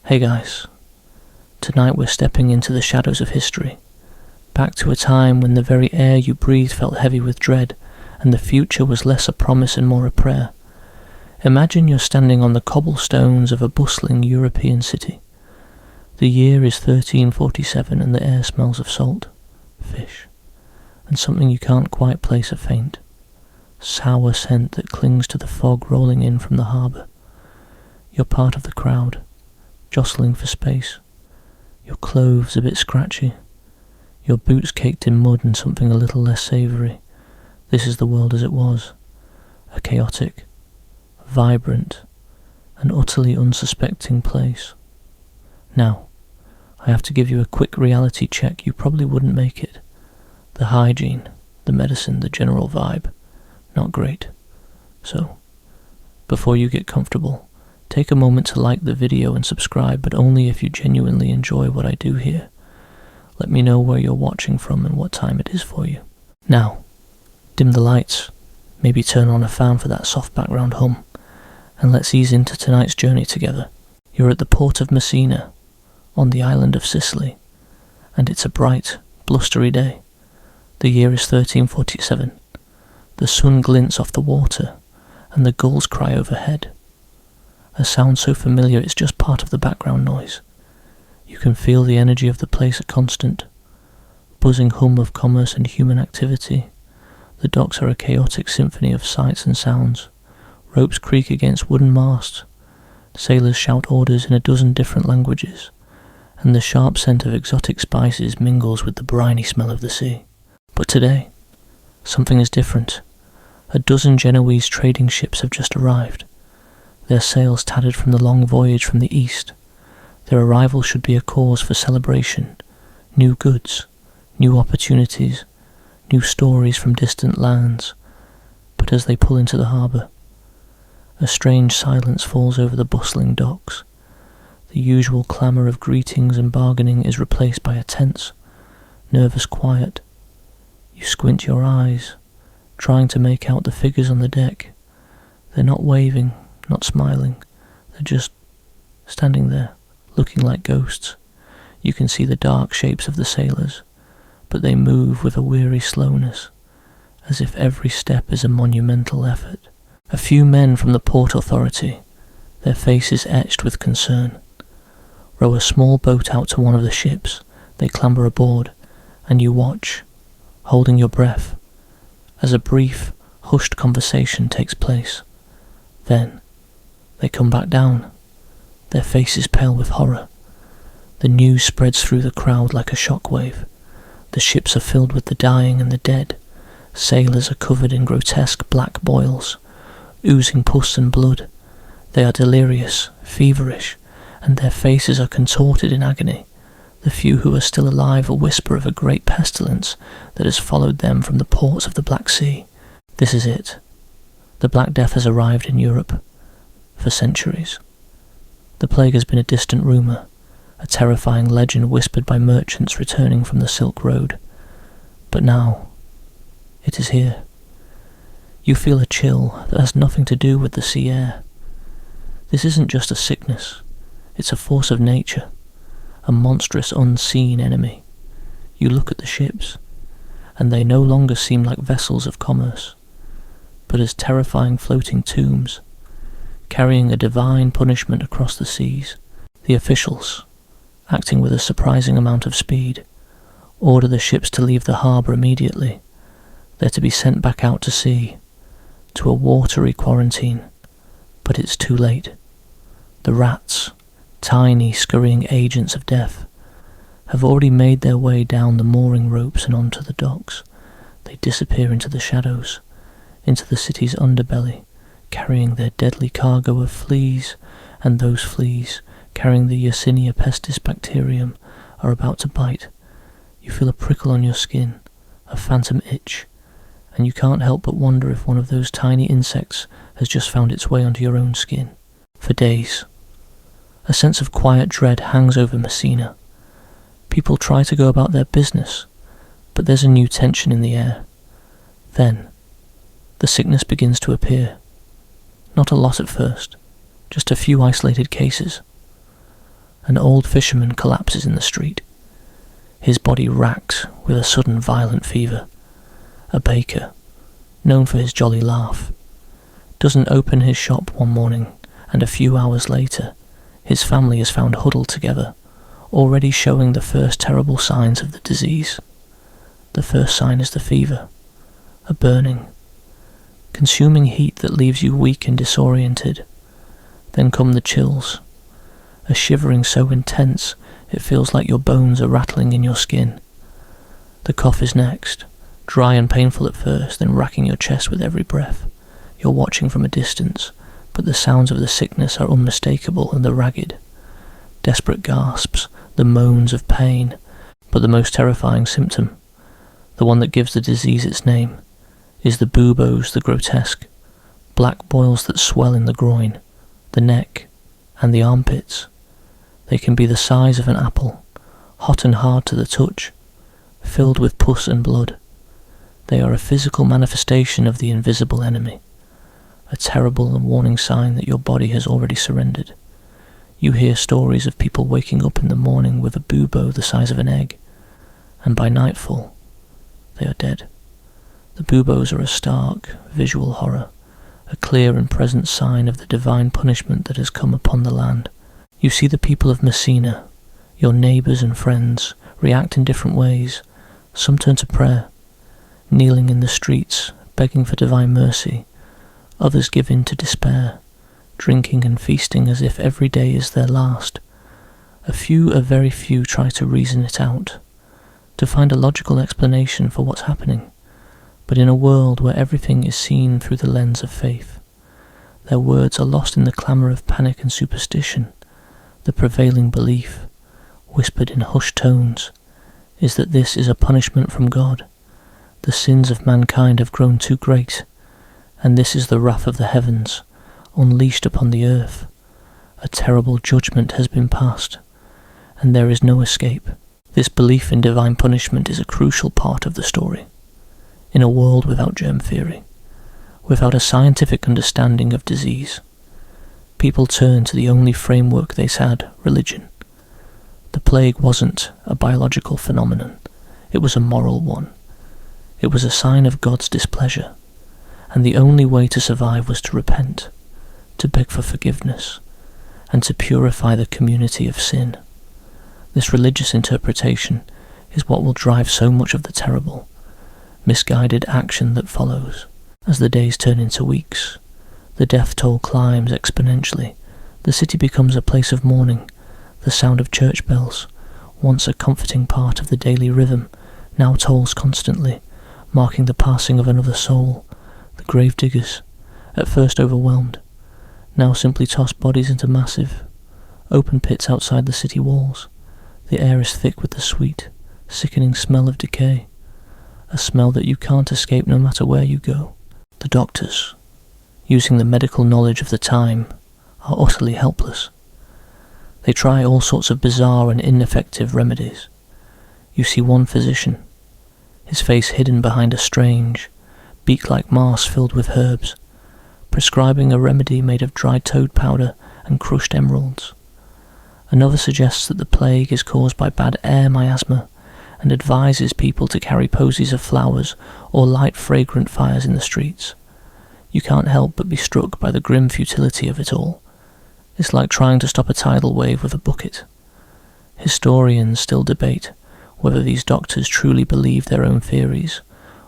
Hey guys, tonight we're stepping into the shadows of history, back to a time when the very air you breathed felt heavy with dread, and the future was less a promise and more a prayer. Imagine you're standing on the cobblestones of a bustling European city. The year is 1347 and the air smells of salt, fish, and something you can't quite place a faint, sour scent that clings to the fog rolling in from the harbour. You're part of the crowd, jostling for space, your clothes a bit scratchy, your boots caked in mud and something a little less savoury. This is the world as it was, a chaotic, vibrant, and utterly unsuspecting place. Now, I have to give you a quick reality check. You probably wouldn't make it. The hygiene, the medicine, the general vibe, not great. So, before you get comfortable, take a moment to like the video and subscribe, but only if you genuinely enjoy what I do here. Let me know where you're watching from and what time it is for you. Now, dim the lights, maybe turn on a fan for that soft background hum, and let's ease into tonight's journey together. You're at the port of Messina, on the island of Sicily, and it's a bright, blustery day. The year is 1347. The sun glints off the water, and the gulls cry overhead. A sound so familiar it's just part of the background noise. You can feel the energy of the place a constant, buzzing hum of commerce and human activity. The docks are a chaotic symphony of sights and sounds. Ropes creak against wooden masts. Sailors shout orders in a dozen different languages, and the sharp scent of exotic spices mingles with the briny smell of the sea. But today, something is different. A dozen Genoese trading ships have just arrived, their sails tattered from the long voyage from the east. Their arrival should be a cause for celebration. New goods, new opportunities, new stories from distant lands. But as they pull into the harbour, a strange silence falls over the bustling docks. The usual clamour of greetings and bargaining is replaced by a tense, nervous quiet. You squint your eyes, trying to make out the figures on the deck. They're not waving, not smiling, they're just standing there, looking like ghosts. You can see the dark shapes of the sailors, but they move with a weary slowness, as if every step is a monumental effort. A few men from the port authority, their faces etched with concern, row a small boat out to one of the ships. They clamber aboard, and you watch, holding your breath, as a brief, hushed conversation takes place. Then, they come back down, their faces pale with horror. The news spreads through the crowd like a shockwave. The ships are filled with the dying and the dead. Sailors are covered in grotesque black boils, oozing pus and blood. They are delirious, feverish, and their faces are contorted in agony. The few who are still alive whisper of a great pestilence that has followed them from the ports of the Black Sea. This is it. The Black Death has arrived in Europe. For centuries. The plague has been a distant rumour, a terrifying legend whispered by merchants returning from the Silk Road. But now, it is here. You feel a chill that has nothing to do with the sea air. This isn't just a sickness, it's a force of nature, a monstrous unseen enemy. You look at the ships, and they no longer seem like vessels of commerce, but as terrifying floating tombs, carrying a divine punishment across the seas. The officials, acting with a surprising amount of speed, order the ships to leave the harbour immediately. They're to be sent back out to sea, to a watery quarantine. But it's too late. The rats, tiny scurrying agents of death, have already made their way down the mooring ropes and onto the docks. They disappear into the shadows, into the city's underbelly, carrying their deadly cargo of fleas, and those fleas, carrying the Yersinia pestis bacterium, are about to bite. You feel a prickle on your skin, a phantom itch, and you can't help but wonder if one of those tiny insects has just found its way onto your own skin. For days, a sense of quiet dread hangs over Messina. People try to go about their business, but there's a new tension in the air. Then, the sickness begins to appear. Not a lot at first, just a few isolated cases. An old fisherman collapses in the street, his body racked with a sudden violent fever. A baker, known for his jolly laugh, doesn't open his shop one morning, and a few hours later, his family is found huddled together, already showing the first terrible signs of the disease. The first sign is the fever, a burning, consuming heat that leaves you weak and disoriented. Then come the chills, a shivering so intense it feels like your bones are rattling in your skin. The cough is next, dry and painful at first, then racking your chest with every breath. You're watching from a distance, but the sounds of the sickness are unmistakable and the ragged. Desperate gasps, the moans of pain, but the most terrifying symptom, the one that gives the disease its name, is the buboes, the grotesque, black boils that swell in the groin, the neck, and the armpits. They can be the size of an apple, hot and hard to the touch, filled with pus and blood. They are a physical manifestation of the invisible enemy, a terrible and warning sign that your body has already surrendered. You hear stories of people waking up in the morning with a bubo the size of an egg, and by nightfall, they are dead. The buboes are a stark, visual horror, a clear and present sign of the divine punishment that has come upon the land. You see the people of Messina, your neighbours and friends, react in different ways. Some turn to prayer, kneeling in the streets, begging for divine mercy. Others give in to despair, drinking and feasting as if every day is their last. A very few try to reason it out, to find a logical explanation for what's happening. But in a world where everything is seen through the lens of faith, their words are lost in the clamour of panic and superstition. The prevailing belief, whispered in hushed tones, is that this is a punishment from God. The sins of mankind have grown too great, and this is the wrath of the heavens, unleashed upon the earth. A terrible judgment has been passed, and there is no escape. This belief in divine punishment is a crucial part of the story. In a world without germ theory, without a scientific understanding of disease, people turn to the only framework they had, religion. The plague wasn't a biological phenomenon, it was a moral one. It was a sign of God's displeasure, and the only way to survive was to repent, to beg for forgiveness, and to purify the community of sin. This religious interpretation is what will drive so much of the terrible, misguided action that follows. As the days turn into weeks, the death toll climbs exponentially. The city becomes a place of mourning. The sound of church bells, once a comforting part of the daily rhythm, now tolls constantly, marking the passing of another soul. The grave diggers, at first overwhelmed, now simply toss bodies into massive, open pits outside the city walls. The air is thick with the sweet, sickening smell of decay, a smell that you can't escape no matter where you go. The doctors, using the medical knowledge of the time, are utterly helpless. They try all sorts of bizarre and ineffective remedies. You see one physician, his face hidden behind a strange, beak-like mask filled with herbs, prescribing a remedy made of dried toad powder and crushed emeralds. Another suggests that the plague is caused by bad air miasma and advises people to carry posies of flowers or light fragrant fires in the streets. You can't help but be struck by the grim futility of it all. It's like trying to stop a tidal wave with a bucket. Historians still debate whether these doctors truly believed their own theories,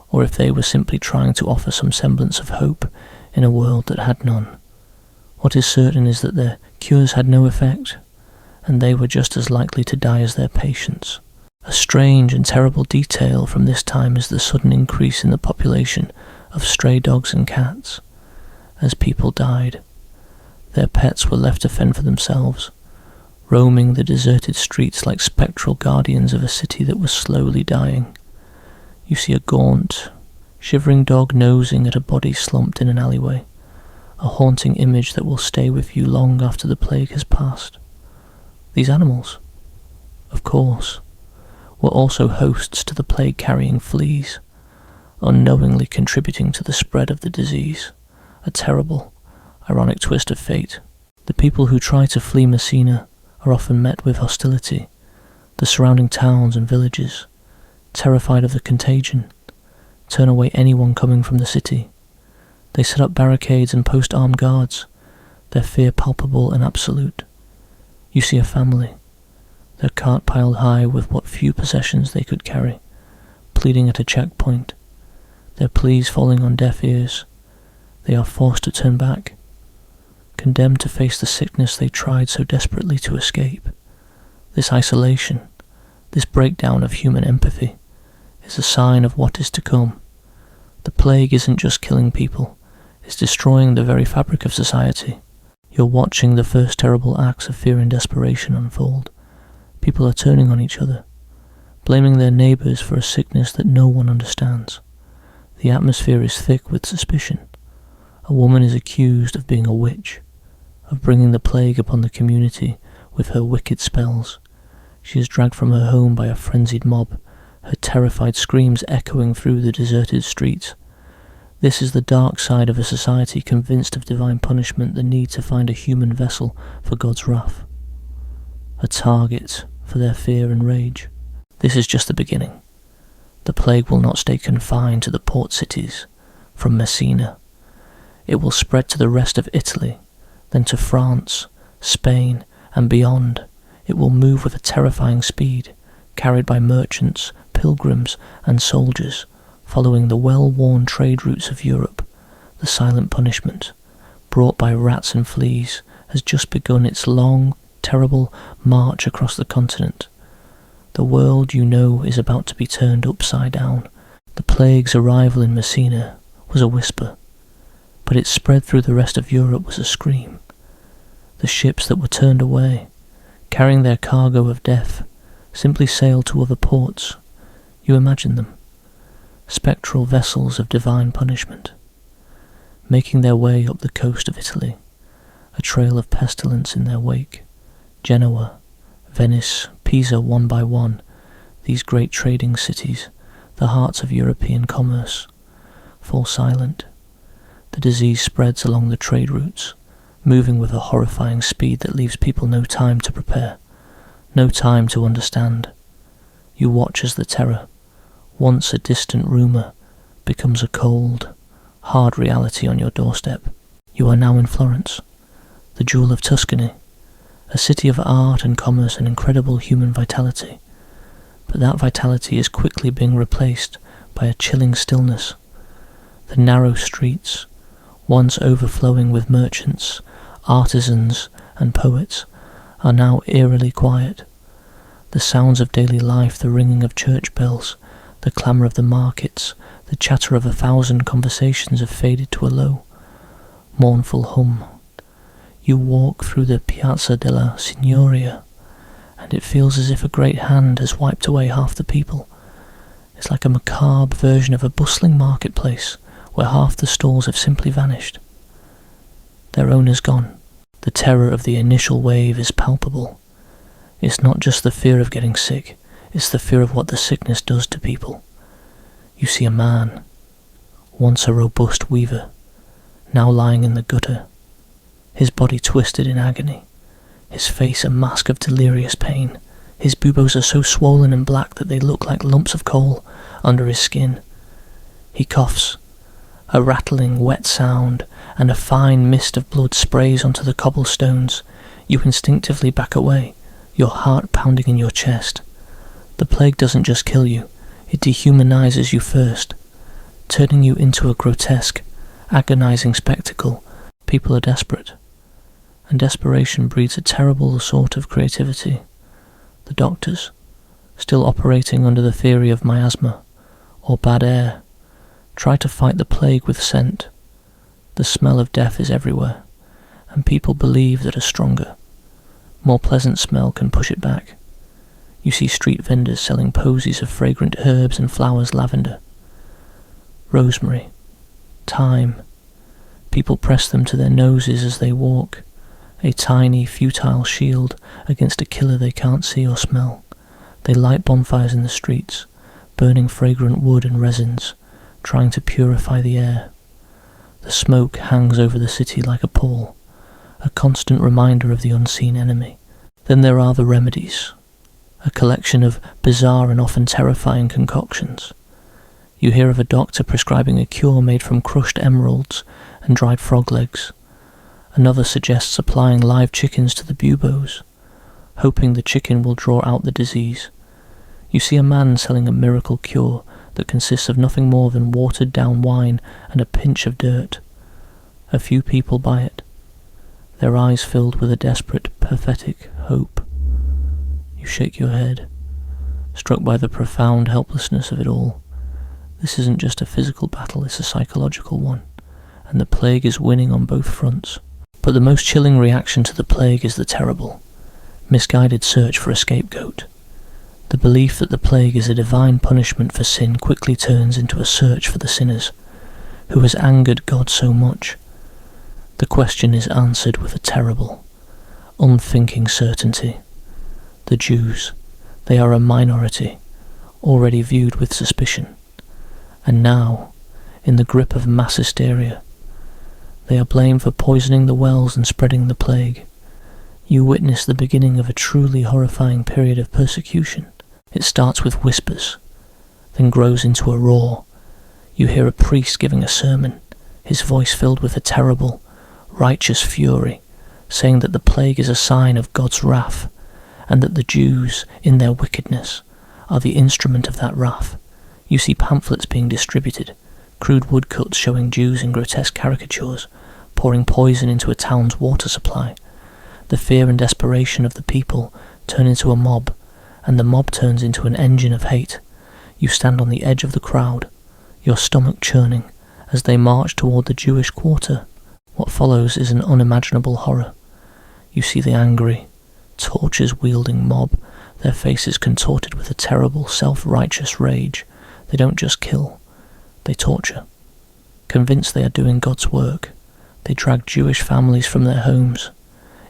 or if they were simply trying to offer some semblance of hope in a world that had none. What is certain is that their cures had no effect, and they were just as likely to die as their patients. A strange and terrible detail from this time is the sudden increase in the population of stray dogs and cats. As people died, their pets were left to fend for themselves, roaming the deserted streets like spectral guardians of a city that was slowly dying. You see a gaunt, shivering dog nosing at a body slumped in an alleyway, a haunting image that will stay with you long after the plague has passed. These animals, of course, were also hosts to the plague-carrying fleas, unknowingly contributing to the spread of the disease, a terrible, ironic twist of fate. The people who try to flee Messina are often met with hostility. The surrounding towns and villages, terrified of the contagion, turn away anyone coming from the city. They set up barricades and post armed guards, their fear palpable and absolute. You see a family, their cart piled high with what few possessions they could carry, pleading at a checkpoint, their pleas falling on deaf ears. They are forced to turn back, condemned to face the sickness they tried so desperately to escape. This isolation, this breakdown of human empathy, is a sign of what is to come. The plague isn't just killing people, it's destroying the very fabric of society. You're watching the first terrible acts of fear and desperation unfold. People are turning on each other, blaming their neighbours for a sickness that no one understands. The atmosphere is thick with suspicion. A woman is accused of being a witch, of bringing the plague upon the community with her wicked spells. She is dragged from her home by a frenzied mob, her terrified screams echoing through the deserted streets. This is the dark side of a society convinced of divine punishment, the need to find a human vessel for God's wrath, a target for their fear and rage. This is just the beginning. The plague will not stay confined to the port cities. From Messina, it will spread to the rest of Italy, then to France, Spain, and beyond. It will move with a terrifying speed, carried by merchants, pilgrims, and soldiers, following the well-worn trade routes of Europe. The silent punishment, brought by rats and fleas, has just begun its long, terrible march across the continent. The world you know is about to be turned upside down. The plague's arrival in Messina was a whisper, but its spread through the rest of Europe was a scream. The ships that were turned away, carrying their cargo of death, simply sailed to other ports. You imagine them, spectral vessels of divine punishment, making their way up the coast of Italy, a trail of pestilence in their wake. Genoa, Venice, Pisa, one by one, these great trading cities, the hearts of European commerce, fall silent. The disease spreads along the trade routes, moving with a horrifying speed that leaves people no time to prepare, no time to understand. You watch as the terror, once a distant rumour, becomes a cold, hard reality on your doorstep. You are now in Florence, the jewel of Tuscany, a city of art and commerce and incredible human vitality. But that vitality is quickly being replaced by a chilling stillness. The narrow streets, once overflowing with merchants, artisans, and poets, are now eerily quiet. The sounds of daily life, the ringing of church bells, the clamour of the markets, the chatter of 1,000 conversations have faded to a low, mournful hum. You walk through the Piazza della Signoria, and it feels as if a great hand has wiped away half the people. It's like a macabre version of a bustling marketplace, where half the stalls have simply vanished. Their owners gone. The terror of the initial wave is palpable. It's not just the fear of getting sick, it's the fear of what the sickness does to people. You see a man, once a robust weaver, now lying in the gutter, his body twisted in agony, his face a mask of delirious pain. His buboes are so swollen and black that they look like lumps of coal under his skin. He coughs. A rattling, wet sound, and a fine mist of blood sprays onto the cobblestones. You instinctively back away, your heart pounding in your chest. The plague doesn't just kill you, it dehumanizes you first, turning you into a grotesque, agonizing spectacle. People are desperate, and desperation breeds a terrible sort of creativity. The doctors, still operating under the theory of miasma, or bad air, try to fight the plague with scent. The smell of death is everywhere, and people believe that a stronger, more pleasant smell can push it back. You see street vendors selling posies of fragrant herbs and flowers, lavender, rosemary, thyme. People press them to their noses as they walk, a tiny, futile shield against a killer they can't see or smell. They light bonfires in the streets, burning fragrant wood and resins, trying to purify the air. The smoke hangs over the city like a pall, a constant reminder of the unseen enemy. Then there are the remedies, a collection of bizarre and often terrifying concoctions. You hear of a doctor prescribing a cure made from crushed emeralds and dried frog legs. Another suggests applying live chickens to the buboes, hoping the chicken will draw out the disease. You see a man selling a miracle cure that consists of nothing more than watered-down wine and a pinch of dirt. A few people buy it, their eyes filled with a desperate, pathetic hope. You shake your head, struck by the profound helplessness of it all. This isn't just a physical battle, it's a psychological one, and the plague is winning on both fronts. But the most chilling reaction to the plague is the terrible, misguided search for a scapegoat. The belief that the plague is a divine punishment for sin quickly turns into a search for the sinners, who has angered God so much. The question is answered with a terrible, unthinking certainty. The Jews, they are a minority, already viewed with suspicion, and now, in the grip of mass hysteria, they are blamed for poisoning the wells and spreading the plague. You witness the beginning of a truly horrifying period of persecution. It starts with whispers, then grows into a roar. You hear a priest giving a sermon, his voice filled with a terrible, righteous fury, saying that the plague is a sign of God's wrath, and that the Jews, in their wickedness, are the instrument of that wrath. You see pamphlets being distributed, crude woodcuts showing Jews in grotesque caricatures, pouring poison into a town's water supply. The fear and desperation of the people turn into a mob, and the mob turns into an engine of hate. You stand on the edge of the crowd, your stomach churning, as they march toward the Jewish quarter. What follows is an unimaginable horror. You see the angry, torches-wielding mob, their faces contorted with a terrible, self-righteous rage. They don't just kill, they torture. Convinced they are doing God's work, they drag Jewish families from their homes,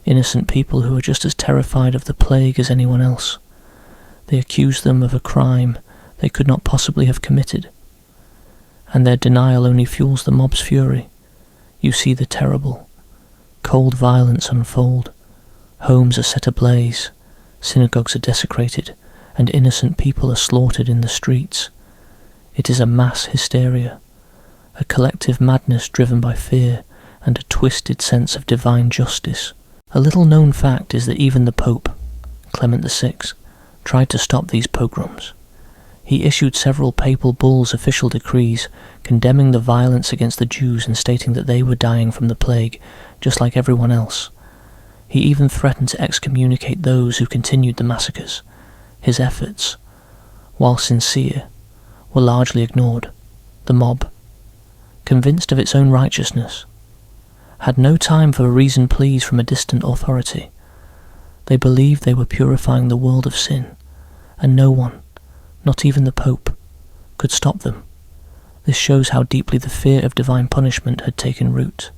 innocent people who are just as terrified of the plague as anyone else. They accuse them of a crime they could not possibly have committed, and their denial only fuels the mob's fury. You see the terrible, cold violence unfold. Homes are set ablaze, synagogues are desecrated, and innocent people are slaughtered in the streets. It is a mass hysteria, a collective madness driven by fear and a twisted sense of divine justice. A little-known fact is that even the Pope, Clement VI, tried to stop these pogroms. He issued several papal bulls, official decrees, condemning the violence against the Jews and stating that they were dying from the plague, just like everyone else. He even threatened to excommunicate those who continued the massacres. His efforts, while sincere, were largely ignored. The mob, convinced of its own righteousness, had no time for a reasoned pleas from a distant authority. They believed they were purifying the world of sin, and no one, not even the Pope, could stop them. This shows how deeply the fear of divine punishment had taken root,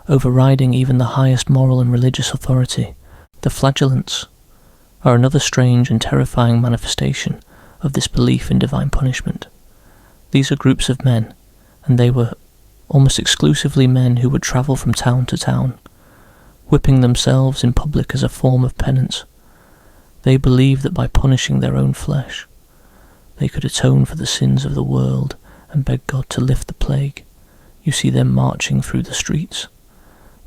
overriding even the highest moral and religious authority. The flagellants are another strange and terrifying manifestation of this belief in divine punishment. These are groups of men, and they were almost exclusively men who would travel from town to town, whipping themselves in public as a form of penance. They believed that by punishing their own flesh, they could atone for the sins of the world and beg God to lift the plague. You see them marching through the streets,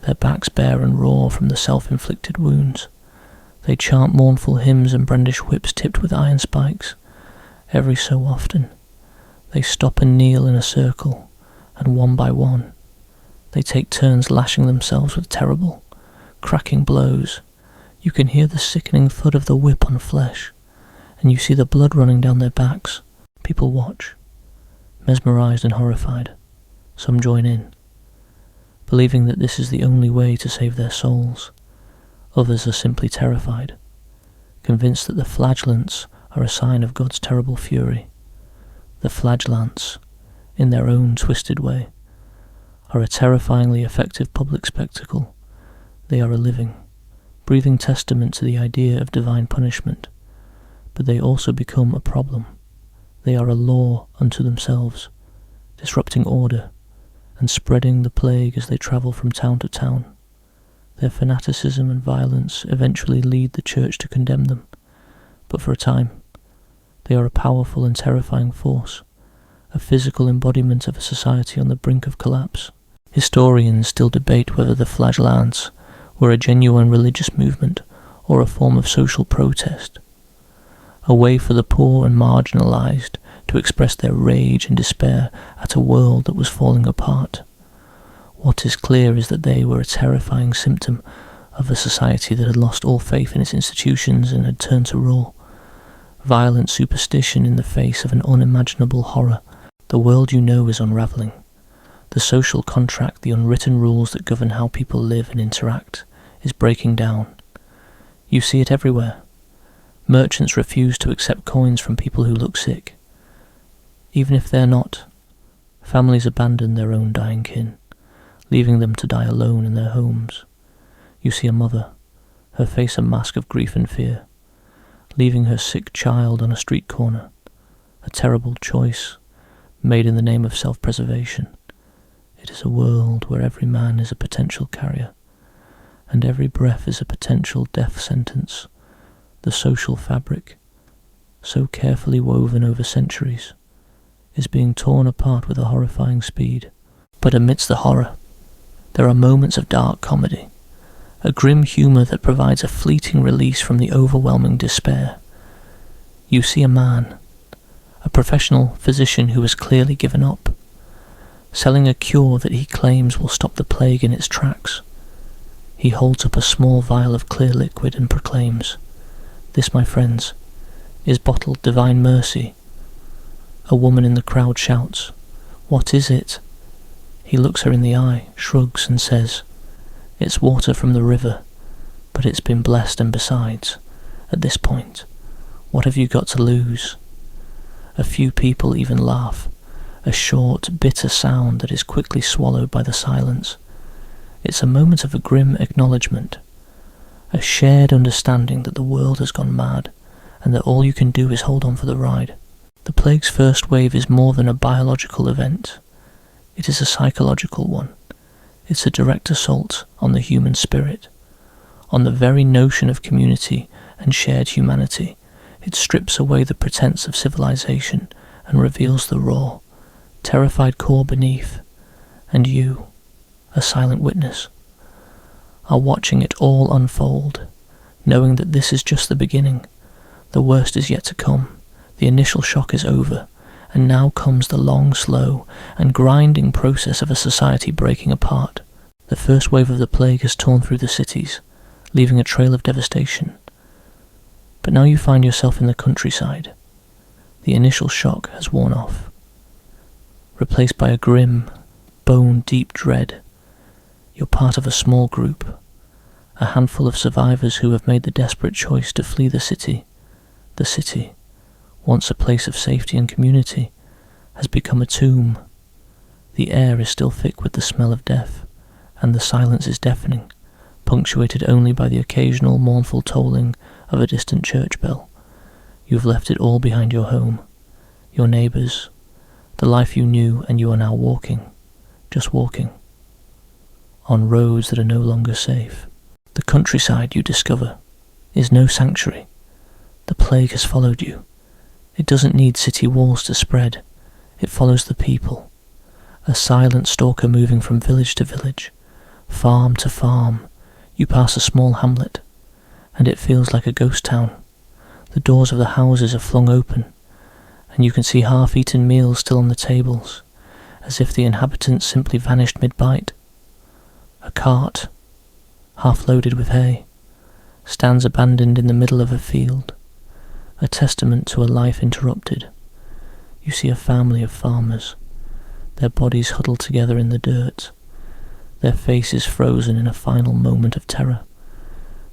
their backs bare and raw from the self-inflicted wounds. They chant mournful hymns and brandish whips tipped with iron spikes. Every so often, they stop and kneel in a circle, and one by one, they take turns lashing themselves with terrible, cracking blows. You can hear the sickening thud of the whip on flesh, and you see the blood running down their backs. People watch, mesmerized and horrified. Some join in, believing that this is the only way to save their souls. Others are simply terrified, convinced that the flagellants are a sign of God's terrible fury. The flagellants, in their own twisted way, are a terrifyingly effective public spectacle. They are a living, breathing testament to the idea of divine punishment, but they also become a problem. They are a law unto themselves, disrupting order and spreading the plague as they travel from town to town. Their fanaticism and violence eventually lead the church to condemn them, but for a time, they are a powerful and terrifying force, a physical embodiment of a society on the brink of collapse. Historians still debate whether the flagellants were a genuine religious movement or a form of social protest, a way for the poor and marginalised to express their rage and despair at a world that was falling apart. What is clear is that they were a terrifying symptom of a society that had lost all faith in its institutions and had turned to raw, violent superstition in the face of an unimaginable horror. The world you know is unravelling. The social contract, the unwritten rules that govern how people live and interact, is breaking down. You see it everywhere. Merchants refuse to accept coins from people who look sick. Even if they're not, families abandon their own dying kin, leaving them to die alone in their homes. You see a mother, her face a mask of grief and fear, leaving her sick child on a street corner, a terrible choice made in the name of self-preservation. It is a world where every man is a potential carrier, and every breath is a potential death sentence. The social fabric, so carefully woven over centuries, is being torn apart with a horrifying speed. But amidst the horror, there are moments of dark comedy, a grim humour that provides a fleeting release from the overwhelming despair. You see a man, a professional physician who has clearly given up, selling a cure that he claims will stop the plague in its tracks. He holds up a small vial of clear liquid and proclaims, "This, my friends, is bottled divine mercy." A woman in the crowd shouts, "What is it?" He looks her in the eye, shrugs and says, "It's water from the river, but it's been blessed, and besides, at this point, what have you got to lose?" A few people even laugh, a short, bitter sound that is quickly swallowed by the silence. It's a moment of a grim acknowledgement, a shared understanding that the world has gone mad, and that all you can do is hold on for the ride. The plague's first wave is more than a biological event. It is a psychological one. It's a direct assault on the human spirit, on the very notion of community and shared humanity. It strips away the pretense of civilization and reveals the raw, terrified core beneath, and you, a silent witness, are watching it all unfold, knowing that this is just the beginning. The worst is yet to come. The initial shock is over, and now comes the long, slow, and grinding process of a society breaking apart. The first wave of the plague has torn through the cities, leaving a trail of devastation. But now you find yourself in the countryside. The initial shock has worn off, replaced by a grim, bone-deep dread. You're part of a small group, a handful of survivors who have made the desperate choice to flee the city. The city, once a place of safety and community, has become a tomb. The air is still thick with the smell of death, and the silence is deafening, punctuated only by the occasional mournful tolling of a distant church bell. You've left it all behind: your home, your neighbours, the life you knew, and you are now walking, just walking, on roads that are no longer safe. The countryside, you discover, is no sanctuary. The plague has followed you. It doesn't need city walls to spread. It follows the people, a silent stalker moving from village to village, farm to farm. You pass a small hamlet, and it feels like a ghost town. The doors of the houses are flung open, and you can see half-eaten meals still on the tables, as if the inhabitants simply vanished mid-bite. A cart, half loaded with hay, stands abandoned in the middle of a field, a testament to a life interrupted. You see a family of farmers, their bodies huddled together in the dirt, their faces frozen in a final moment of terror.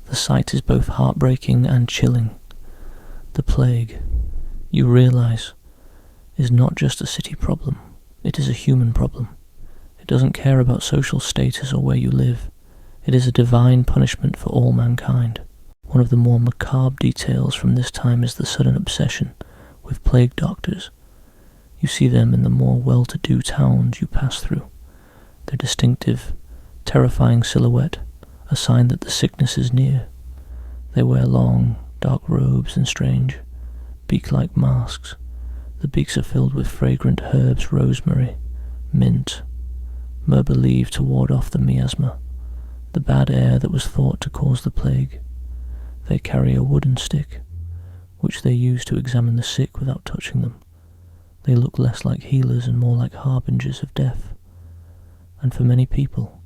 The sight is both heartbreaking and chilling. The plague, you realise, is not just a city problem. It is a human problem. It doesn't care about social status or where you live. It is a divine punishment for all mankind. One of the more macabre details from this time is the sudden obsession with plague doctors. You see them in the more well-to-do towns you pass through, their distinctive, terrifying silhouette a sign that the sickness is near. They wear long, dark robes and strange, beak-like masks. The beaks are filled with fragrant herbs, rosemary, mint, myrrh believed to ward off the miasma, the bad air that was thought to cause the plague. They carry a wooden stick, which they use to examine the sick without touching them. They look less like healers and more like harbingers of death. And for many people,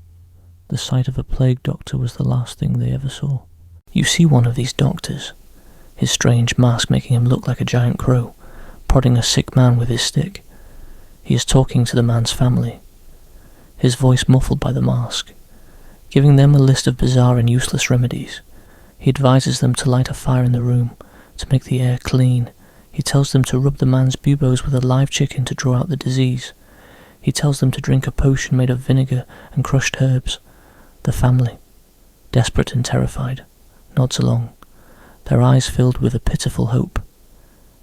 the sight of a plague doctor was the last thing they ever saw. You see one of these doctors, his strange mask making him look like a giant crow, prodding a sick man with his stick. He is talking to the man's family, his voice muffled by the mask, giving them a list of bizarre and useless remedies. He advises them to light a fire in the room, to make the air clean. He tells them to rub the man's buboes with a live chicken to draw out the disease. He tells them to drink a potion made of vinegar and crushed herbs. The family, desperate and terrified, nods along, their eyes filled with a pitiful hope.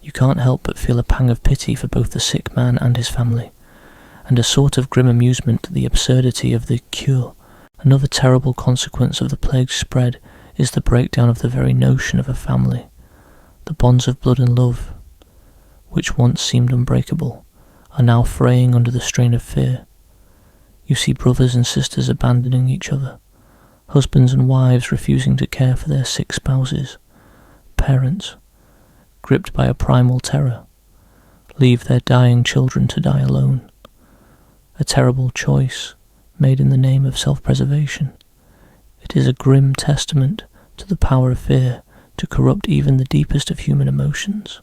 You can't help but feel a pang of pity for both the sick man and his family, and a sort of grim amusement at the absurdity of the cure. Another terrible consequence of the plague's spread is the breakdown of the very notion of a family. The bonds of blood and love, which once seemed unbreakable, are now fraying under the strain of fear. You see brothers and sisters abandoning each other, husbands and wives refusing to care for their sick spouses, parents, gripped by a primal terror, leave their dying children to die alone. A terrible choice made in the name of self-preservation. It is a grim testament to the power of fear to corrupt even the deepest of human emotions.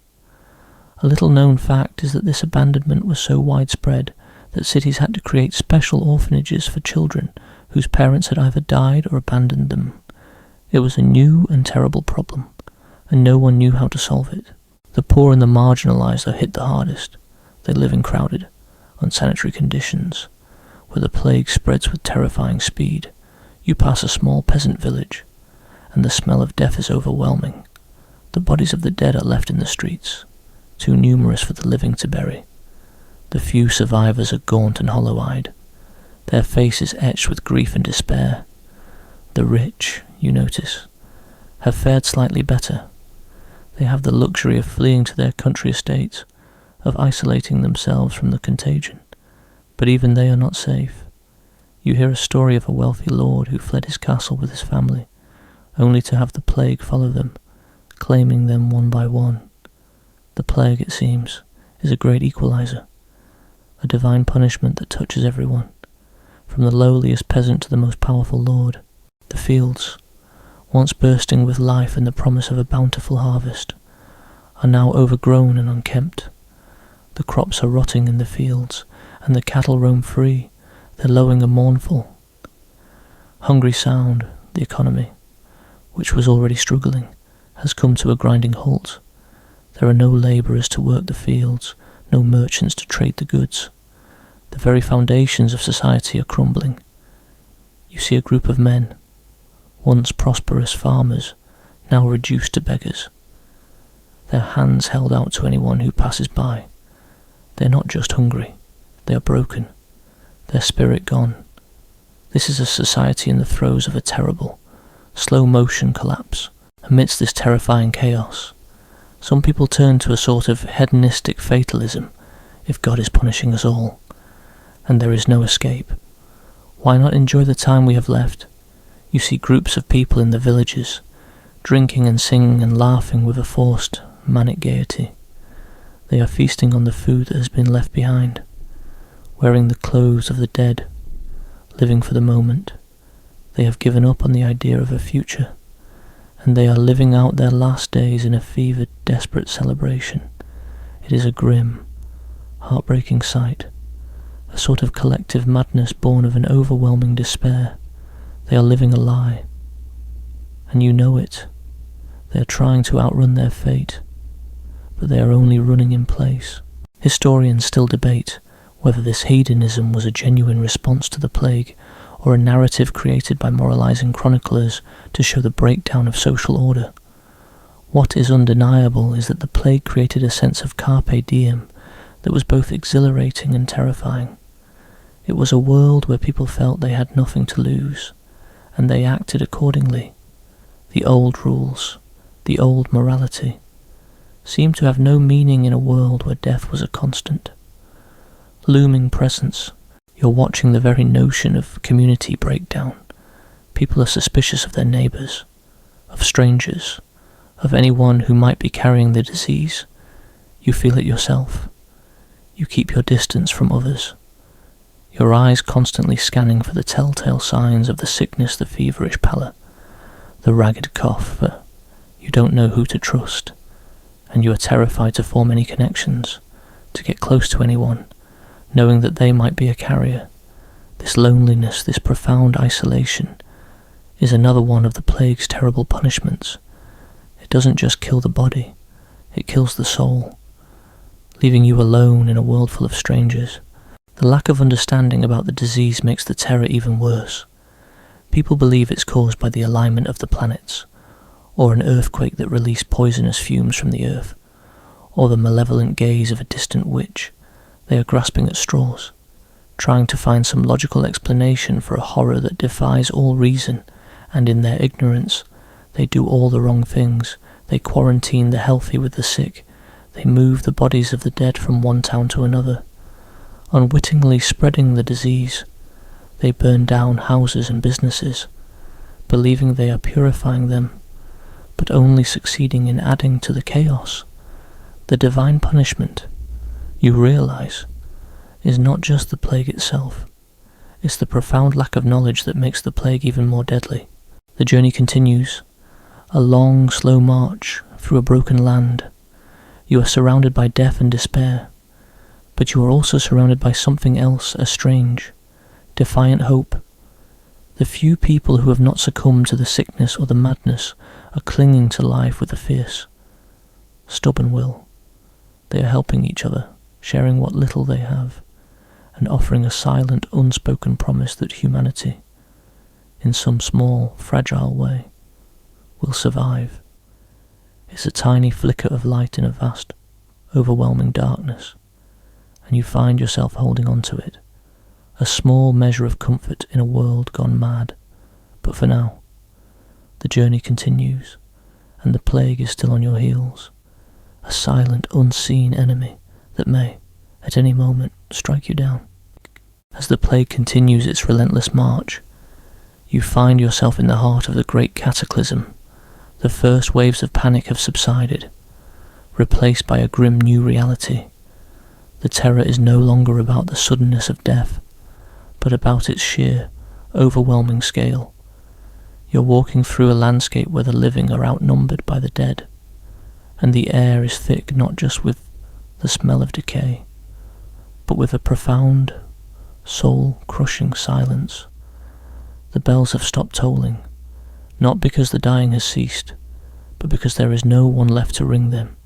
A little-known fact is that this abandonment was so widespread that cities had to create special orphanages for children whose parents had either died or abandoned them. It was a new and terrible problem, and no one knew how to solve it. The poor and the marginalised are hit the hardest. They live in crowded, unsanitary conditions, where the plague spreads with terrifying speed. You pass a small peasant village, and the smell of death is overwhelming. The bodies of the dead are left in the streets, too numerous for the living to bury. The few survivors are gaunt and hollow-eyed, their faces etched with grief and despair. The rich, you notice, have fared slightly better. They have the luxury of fleeing to their country estates, of isolating themselves from the contagion, but even they are not safe. You hear a story of a wealthy lord who fled his castle with his family, only to have the plague follow them, claiming them one by one. The plague, it seems, is a great equalizer, a divine punishment that touches everyone, from the lowliest peasant to the most powerful lord. The fields, once bursting with life and the promise of a bountiful harvest, are now overgrown and unkempt. The crops are rotting in the fields, and the cattle roam free, their lowing a mournful, hungry sound. The economy, which was already struggling, has come to a grinding halt. There are no labourers to work the fields, no merchants to trade the goods. The very foundations of society are crumbling. You see a group of men, once prosperous farmers, now reduced to beggars, their hands held out to anyone who passes by. They are not just hungry, they are broken, their spirit gone. This is a society in the throes of a terrible, slow-motion collapse. Amidst this terrifying chaos, some people turn to a sort of hedonistic fatalism. If God is punishing us all, and there is no escape, why not enjoy the time we have left? You see groups of people in the villages, drinking and singing and laughing with a forced, manic gaiety. They are feasting on the food that has been left behind, wearing the clothes of the dead, living for the moment. They have given up on the idea of a future, and they are living out their last days in a fevered, desperate celebration. It is a grim, heartbreaking sight, a sort of collective madness born of an overwhelming despair. They are living a lie, and you know it. They are trying to outrun their fate, but they are only running in place. Historians still debate whether this hedonism was a genuine response to the plague, or a narrative created by moralizing chroniclers to show the breakdown of social order. What is undeniable is that the plague created a sense of carpe diem that was both exhilarating and terrifying. It was a world where people felt they had nothing to lose, and they acted accordingly. The old rules, the old morality, seemed to have no meaning in a world where death was a constant. Looming presence, you're watching the very notion of community break down. People are suspicious of their neighbours, of strangers, of anyone who might be carrying the disease. You feel it yourself. You keep your distance from others, your eyes constantly scanning for the telltale signs of the sickness, the feverish pallor, the ragged cough, but you don't know who to trust, and you are terrified to form any connections, to get close to anyone, knowing that they might be a carrier. This loneliness, this profound isolation, is another one of the plague's terrible punishments. It doesn't just kill the body, it kills the soul, leaving you alone in a world full of strangers. The lack of understanding about the disease makes the terror even worse. People believe it's caused by the alignment of the planets, or an earthquake that released poisonous fumes from the earth, or the malevolent gaze of a distant witch. They are grasping at straws, trying to find some logical explanation for a horror that defies all reason, and in their ignorance, they do all the wrong things. They quarantine the healthy with the sick. They move the bodies of the dead from one town to another, unwittingly spreading the disease. They burn down houses and businesses, believing they are purifying them, but only succeeding in adding to the chaos. The divine punishment, you realize, is not just the plague itself. It's the profound lack of knowledge that makes the plague even more deadly. The journey continues, a long, slow march through a broken land. You are surrounded by death and despair, but you are also surrounded by something else as strange, defiant hope. The few people who have not succumbed to the sickness or the madness are clinging to life with a fierce, stubborn will. They are helping each other, sharing what little they have, and offering a silent, unspoken promise that humanity, in some small, fragile way, will survive. It's a tiny flicker of light in a vast, overwhelming darkness, and you find yourself holding on to it, a small measure of comfort in a world gone mad. But for now, the journey continues, and the plague is still on your heels, a silent, unseen enemy that may, at any moment, strike you down. As the plague continues its relentless march, you find yourself in the heart of the great cataclysm. The first waves of panic have subsided, replaced by a grim new reality. The terror is no longer about the suddenness of death, but about its sheer, overwhelming scale. You're walking through a landscape where the living are outnumbered by the dead, and the air is thick not just with the smell of decay, but with a profound, soul-crushing silence. The bells have stopped tolling, not because the dying has ceased, but because there is no one left to ring them.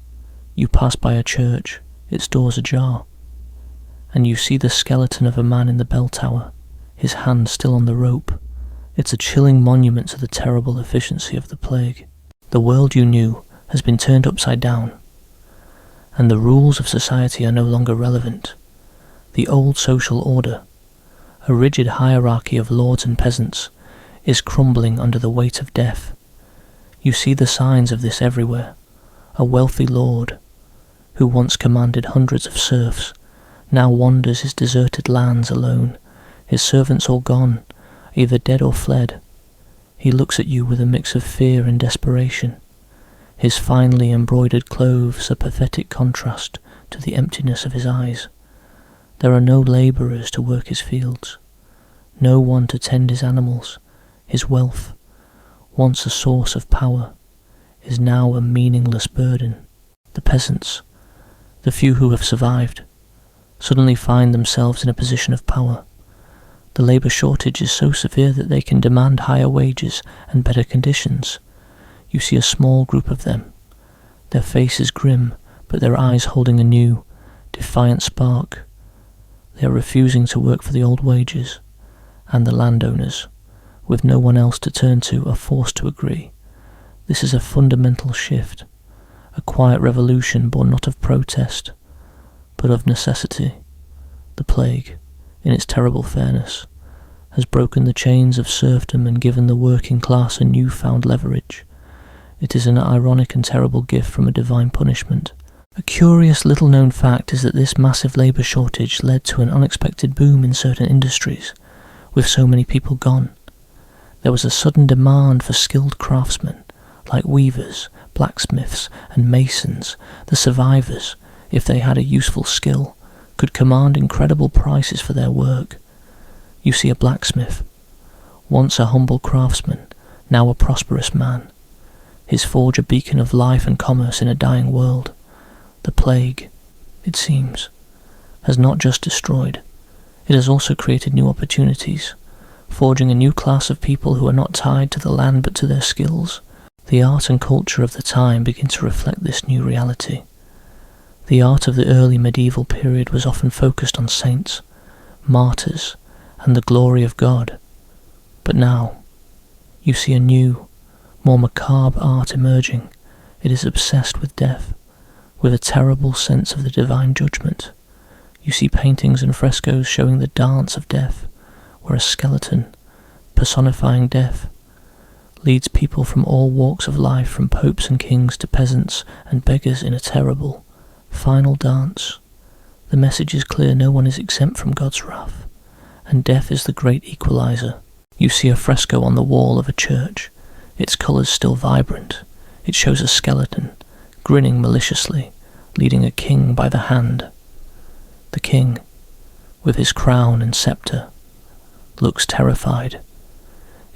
You pass by a church, its doors ajar, and you see the skeleton of a man in the bell tower, his hand still on the rope. It's a chilling monument to the terrible efficiency of the plague. The world you knew has been turned upside down, and the rules of society are no longer relevant. The old social order, a rigid hierarchy of lords and peasants, is crumbling under the weight of death. You see the signs of this everywhere. A wealthy lord, who once commanded hundreds of serfs, now wanders his deserted lands alone, his servants all gone, either dead or fled. He looks at you with a mix of fear and desperation. His finely embroidered clothes a pathetic contrast to the emptiness of his eyes. There are no labourers to work his fields, no one to tend his animals. His wealth, once a source of power, is now a meaningless burden. The peasants, the few who have survived, suddenly find themselves in a position of power. The labour shortage is so severe that they can demand higher wages and better conditions. You see a small group of them, their faces grim, but their eyes holding a new, defiant spark. They are refusing to work for the old wages, and the landowners, with no one else to turn to, are forced to agree. This is a fundamental shift, a quiet revolution born not of protest, but of necessity. The plague, in its terrible fairness, has broken the chains of serfdom and given the working class a newfound leverage. It is an ironic and terrible gift from a divine punishment. A curious little-known fact is that this massive labour shortage led to an unexpected boom in certain industries, with so many people gone. There was a sudden demand for skilled craftsmen, like weavers, blacksmiths, and masons. The survivors, if they had a useful skill, could command incredible prices for their work. You see a blacksmith, once a humble craftsman, now a prosperous man. His forge a beacon of life and commerce in a dying world. The plague, it seems, has not just destroyed, it has also created new opportunities, forging a new class of people who are not tied to the land but to their skills. The art and culture of the time begin to reflect this new reality. The art of the early medieval period was often focused on saints, martyrs, and the glory of God. But now, you see a new, more macabre art emerging. It is obsessed with death, with a terrible sense of the divine judgment. You see paintings and frescoes showing the dance of death, where a skeleton, personifying death, leads people from all walks of life, from popes and kings to peasants and beggars, in a terrible, final dance. The message is clear: no one is exempt from God's wrath, and death is the great equalizer. You see a fresco on the wall of a church, its colours still vibrant. It shows a skeleton, grinning maliciously, leading a king by the hand. The king, with his crown and sceptre, looks terrified.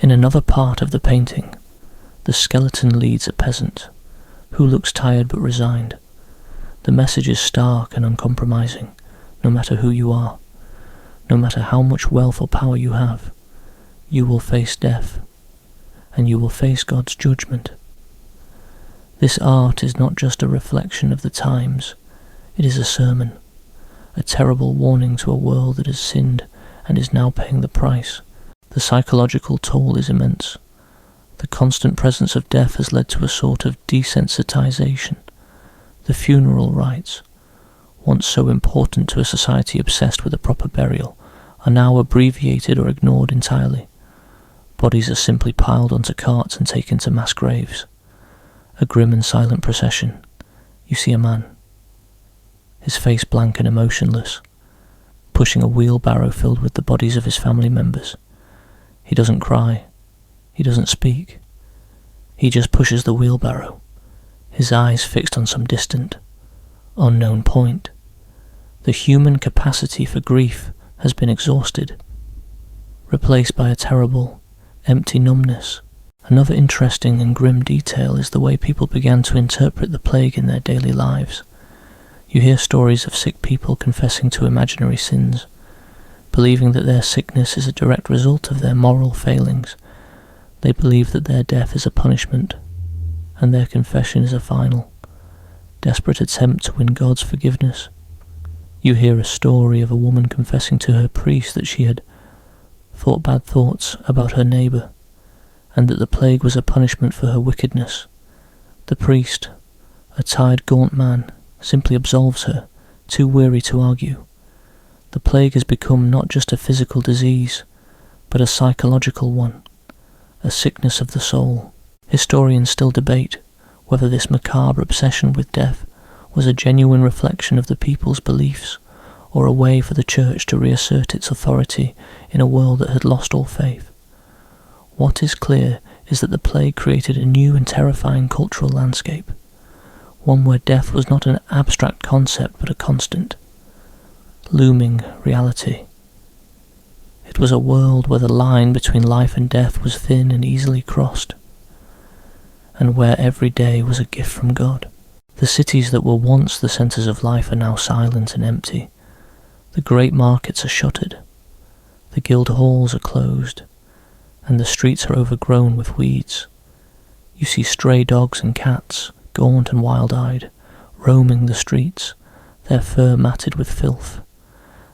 In another part of the painting, the skeleton leads a peasant, who looks tired but resigned. The message is stark and uncompromising. No matter who you are, no matter how much wealth or power you have, you will face death, and you will face God's judgment. This art is not just a reflection of the times, it is a sermon, a terrible warning to a world that has sinned and is now paying the price. The psychological toll is immense. The constant presence of death has led to a sort of desensitization. The funeral rites, once so important to a society obsessed with a proper burial, are now abbreviated or ignored entirely. Bodies are simply piled onto carts and taken to mass graves. A grim and silent procession. You see a man, his face blank and emotionless, pushing a wheelbarrow filled with the bodies of his family members. He doesn't cry, he doesn't speak, he just pushes the wheelbarrow, his eyes fixed on some distant, unknown point. The human capacity for grief has been exhausted, replaced by a terrible, empty numbness. Another interesting and grim detail is the way people began to interpret the plague in their daily lives. You hear stories of sick people confessing to imaginary sins, believing that their sickness is a direct result of their moral failings. They believe that their death is a punishment, and their confession is a final, desperate attempt to win God's forgiveness. You hear a story of a woman confessing to her priest that she had thought bad thoughts about her neighbour, and that the plague was a punishment for her wickedness. The priest, a tired, gaunt man, simply absolves her, too weary to argue. The plague has become not just a physical disease, but a psychological one, a sickness of the soul. Historians still debate whether this macabre obsession with death was a genuine reflection of the people's beliefs, or a way for the church to reassert its authority in a world that had lost all faith. What is clear is that the plague created a new and terrifying cultural landscape, one where death was not an abstract concept but a constant, looming reality. It was a world where the line between life and death was thin and easily crossed, and where every day was a gift from God. The cities that were once the centres of life are now silent and empty. The great markets are shuttered, the guild halls are closed, and the streets are overgrown with weeds. You see stray dogs and cats, gaunt and wild-eyed, roaming the streets, their fur matted with filth.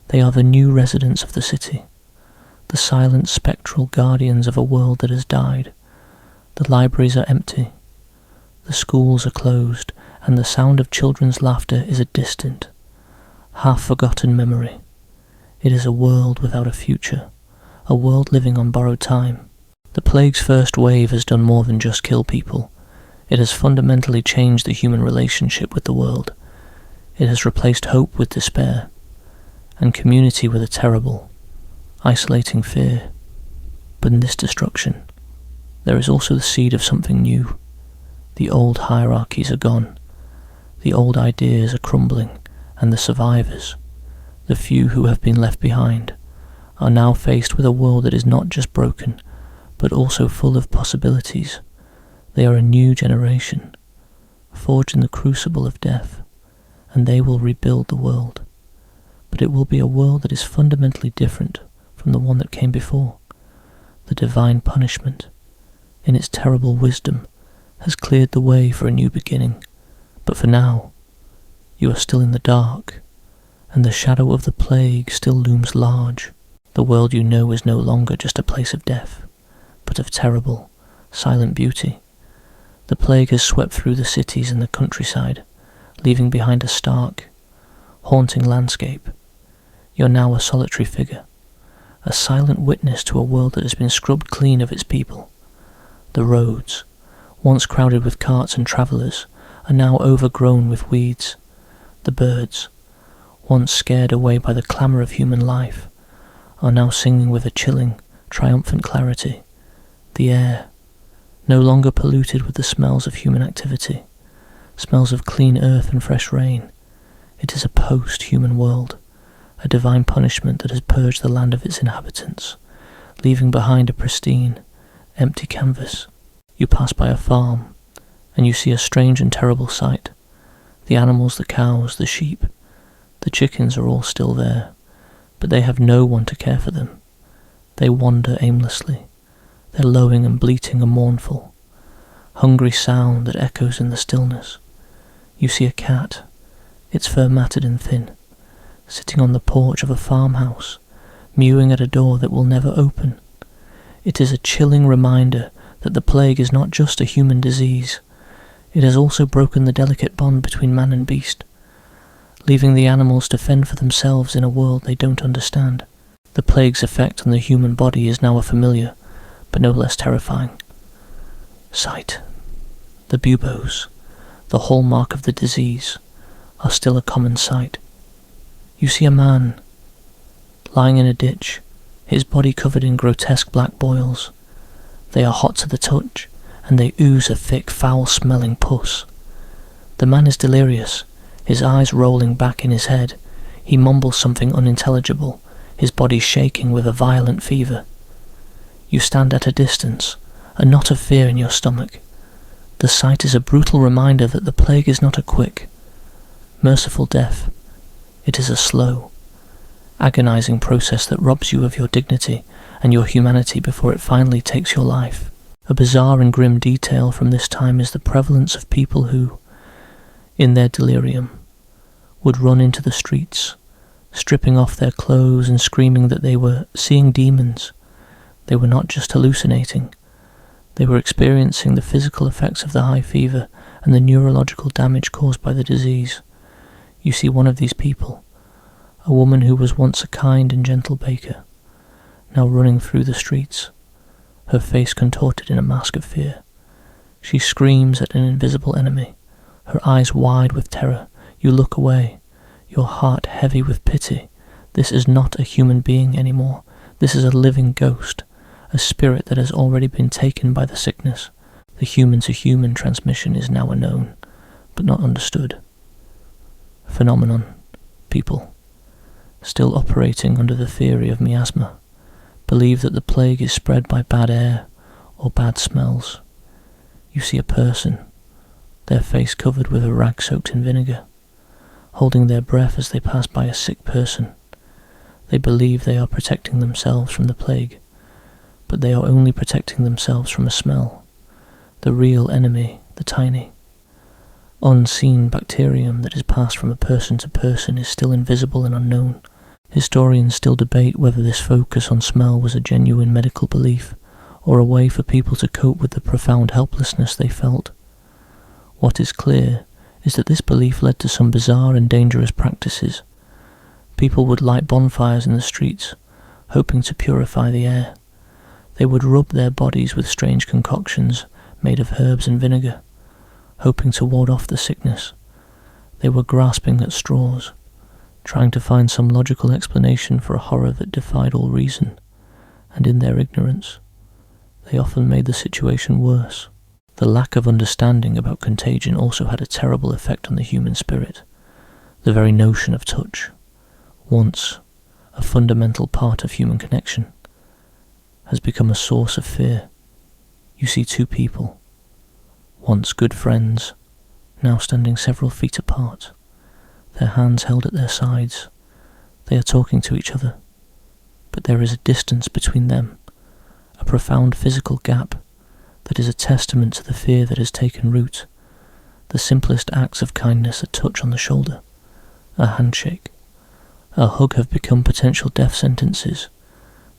They are the new residents of the city, the silent spectral guardians of a world that has died. The libraries are empty, the schools are closed, and the sound of children's laughter is a distant, half-forgotten memory. It is a world without a future, a world living on borrowed time. The plague's first wave has done more than just kill people. It has fundamentally changed the human relationship with the world. It has replaced hope with despair, and community with a terrible, isolating fear. But in this destruction, there is also the seed of something new. The old hierarchies are gone. The old ideas are crumbling, and the survivors, the few who have been left behind, are now faced with a world that is not just broken, but also full of possibilities. They are a new generation, forged in the crucible of death, and they will rebuild the world. But it will be a world that is fundamentally different from the one that came before. The divine punishment, in its terrible wisdom, has cleared the way for a new beginning. But for now, you are still in the dark, and the shadow of the plague still looms large. The world you know is no longer just a place of death, but of terrible, silent beauty. The plague has swept through the cities and the countryside, leaving behind a stark, haunting landscape. You're now a solitary figure, a silent witness to a world that has been scrubbed clean of its people. The roads, once crowded with carts and travellers, are now overgrown with weeds. The birds, once scared away by the clamour of human life, are now singing with a chilling, triumphant clarity. The air, no longer polluted with the smells of human activity, smells of clean earth and fresh rain. It is a post-human world, a divine punishment that has purged the land of its inhabitants, leaving behind a pristine, empty canvas. You pass by a farm, and you see a strange and terrible sight. The animals, the cows, the sheep, the chickens are all still there, but they have no one to care for them. They wander aimlessly, their lowing and bleating are mournful, hungry sound that echoes in the stillness. You see a cat, its fur matted and thin, sitting on the porch of a farmhouse, mewing at a door that will never open. It is a chilling reminder that the plague is not just a human disease. It has also broken the delicate bond between man and beast, leaving the animals to fend for themselves in a world they don't understand. The plague's effect on the human body is now a familiar, but no less terrifying sight. The buboes, the hallmark of the disease, are still a common sight. You see a man lying in a ditch, his body covered in grotesque black boils. They are hot to the touch, and they ooze a thick, foul-smelling pus. The man is delirious, his eyes rolling back in his head. He mumbles something unintelligible, his body shaking with a violent fever. You stand at a distance, a knot of fear in your stomach. The sight is a brutal reminder that the plague is not a quick, merciful death. It is a slow, agonizing process that robs you of your dignity and your humanity before it finally takes your life. A bizarre and grim detail from this time is the prevalence of people who, in their delirium, would run into the streets, stripping off their clothes and screaming that they were seeing demons. They were not just hallucinating. They were experiencing the physical effects of the high fever and the neurological damage caused by the disease. You see one of these people, a woman who was once a kind and gentle baker, now running through the streets, her face contorted in a mask of fear. She screams at an invisible enemy, her eyes wide with terror. You look away, your heart heavy with pity. This is not a human being anymore. This is a living ghost, a spirit that has already been taken by the sickness. The human-to-human transmission is now a known, but not understood phenomenon. People, still operating under the theory of miasma, believe that the plague is spread by bad air or bad smells. You see a person, their face covered with a rag soaked in vinegar, holding their breath as they pass by a sick person. They believe they are protecting themselves from the plague, but they are only protecting themselves from a smell. The real enemy, the tiny, unseen bacterium that is passed from a person to person, is still invisible and unknown. Historians still debate whether this focus on smell was a genuine medical belief, or a way for people to cope with the profound helplessness they felt. What is clear is that this belief led to some bizarre and dangerous practices. People would light bonfires in the streets, hoping to purify the air. They would rub their bodies with strange concoctions made of herbs and vinegar, hoping to ward off the sickness. They were grasping at straws, trying to find some logical explanation for a horror that defied all reason, and in their ignorance, they often made the situation worse. The lack of understanding about contagion also had a terrible effect on the human spirit. The very notion of touch, once a fundamental part of human connection, has become a source of fear. You see two people, once good friends, now standing several feet apart, their hands held at their sides. They are talking to each other, but there is a distance between them, a profound physical gap that is a testament to the fear that has taken root. The simplest acts of kindness, a touch on the shoulder, a handshake, a hug, have become potential death sentences.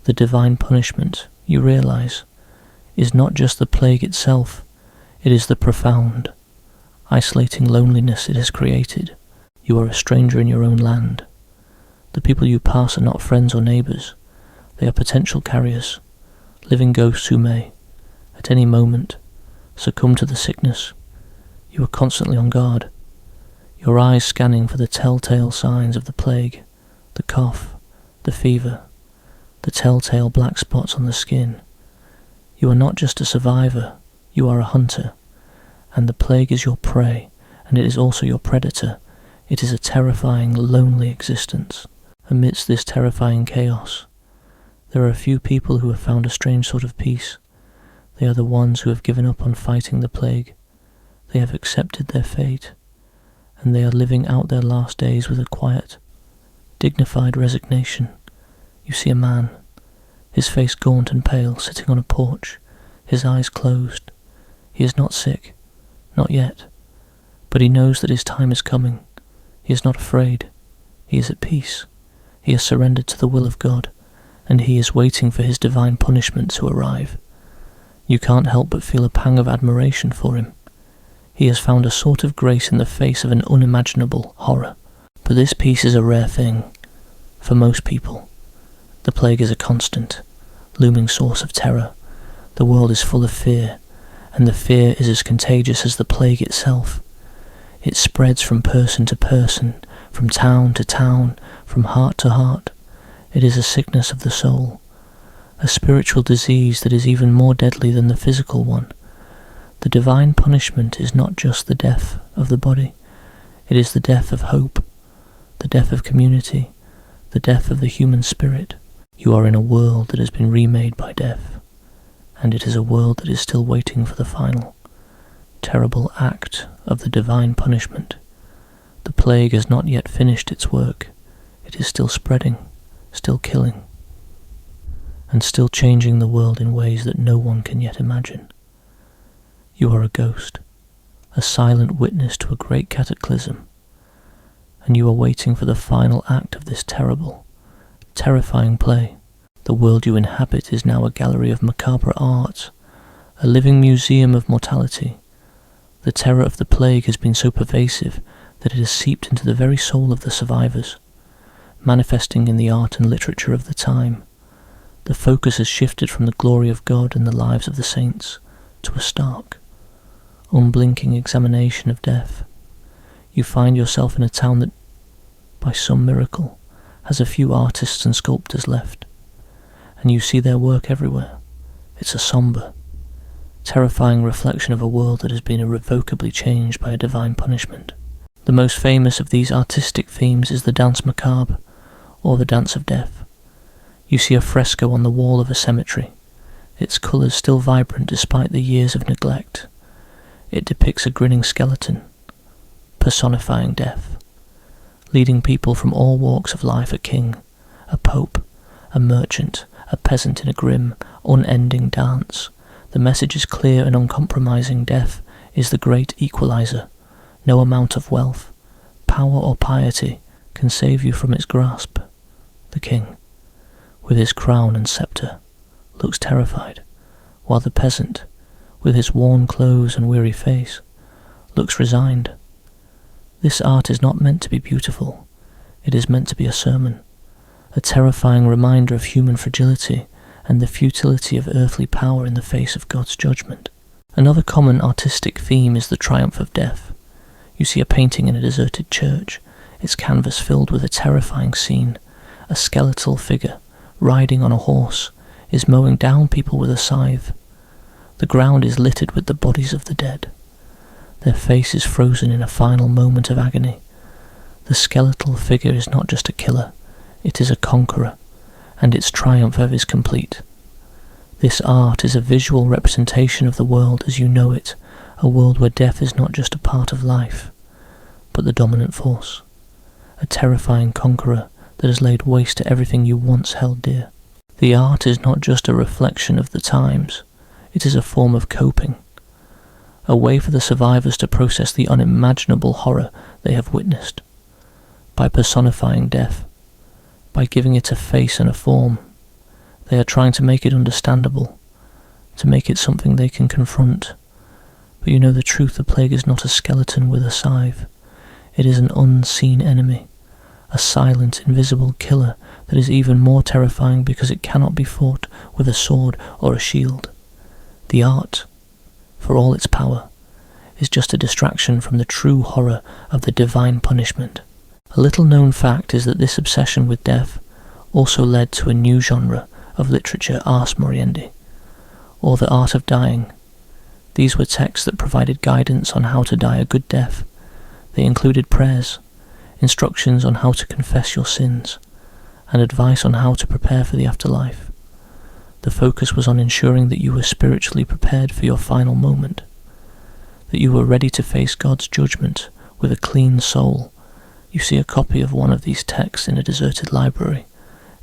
The divine punishment, you realize, is not just the plague itself, it is the profound, isolating loneliness it has created. You are a stranger in your own land. The people you pass are not friends or neighbours. They are potential carriers, living ghosts who may, at any moment, succumb to the sickness. You are constantly on guard, your eyes scanning for the telltale signs of the plague, the cough, the fever, the telltale black spots on the skin. You are not just a survivor, you are a hunter, and the plague is your prey, and it is also your predator. It is a terrifying, lonely existence. Amidst this terrifying chaos, there are a few people who have found a strange sort of peace. They are the ones who have given up on fighting the plague. They have accepted their fate, and they are living out their last days with a quiet, dignified resignation. You see a man, his face gaunt and pale, sitting on a porch, his eyes closed. He is not sick, not yet, but he knows that his time is coming. He is not afraid. He is at peace. He has surrendered to the will of God, and he is waiting for his divine punishment to arrive. You can't help but feel a pang of admiration for him. He has found a sort of grace in the face of an unimaginable horror. But this peace is a rare thing. For most people, the plague is a constant, looming source of terror. The world is full of fear, and the fear is as contagious as the plague itself. It spreads from person to person, from town to town, from heart to heart. It is a sickness of the soul, a spiritual disease that is even more deadly than the physical one. The divine punishment is not just the death of the body, it is the death of hope, the death of community, the death of the human spirit. You are in a world that has been remade by death, and it is a world that is still waiting for the final, terrible act of the divine punishment. The plague has not yet finished its work. It is still spreading, still killing, and still changing the world in ways that no one can yet imagine. You are a ghost, a silent witness to a great cataclysm, and you are waiting for the final act of this terrible, terrifying play. The world you inhabit is now a gallery of macabre art, a living museum of mortality. The terror of the plague has been so pervasive that it has seeped into the very soul of the survivors, manifesting in the art and literature of the time. The focus has shifted from the glory of God and the lives of the saints to a stark, unblinking examination of death. You find yourself in a town that, by some miracle, has a few artists and sculptors left, and you see their work everywhere. It's a sombre, terrifying reflection of a world that has been irrevocably changed by a divine punishment. The most famous of these artistic themes is the Danse Macabre, or the Dance of Death. You see a fresco on the wall of a cemetery, its colours still vibrant despite the years of neglect. It depicts a grinning skeleton, personifying death, leading people from all walks of life, a king, a pope, a merchant, a peasant in a grim, unending dance. The message is clear and uncompromising. Death is the great equalizer. No amount of wealth, power or piety can save you from its grasp. The king, with his crown and sceptre, looks terrified, while the peasant, with his worn clothes and weary face, looks resigned. This art is not meant to be beautiful. It is meant to be a sermon a terrifying reminder of human fragility and the futility of earthly power in the face of God's judgment. Another common artistic theme is the triumph of death. You see a painting in a deserted church, its canvas filled with a terrifying scene. A skeletal figure, riding on a horse, is mowing down people with a scythe. The ground is littered with the bodies of the dead. Their face is frozen in a final moment of agony. The skeletal figure is not just a killer, it is a conqueror, and its triumph ever is complete. This art is a visual representation of the world as you know it, a world where death is not just a part of life, but the dominant force, a terrifying conqueror that has laid waste to everything you once held dear. The art is not just a reflection of the times, it is a form of coping, a way for the survivors to process the unimaginable horror they have witnessed. By personifying death, by giving it a face and a form, they are trying to make it understandable, to make it something they can confront. But you know the truth, the plague is not a skeleton with a scythe. It is an unseen enemy, a silent, invisible killer that is even more terrifying because it cannot be fought with a sword or a shield. The art, for all its power, is just a distraction from the true horror of the divine punishment. A little-known fact is that this obsession with death also led to a new genre of literature, ars moriendi, or the art of dying. These were texts that provided guidance on how to die a good death. They included prayers, instructions on how to confess your sins, and advice on how to prepare for the afterlife. The focus was on ensuring that you were spiritually prepared for your final moment, that you were ready to face God's judgment with a clean soul. You see a copy of one of these texts in a deserted library,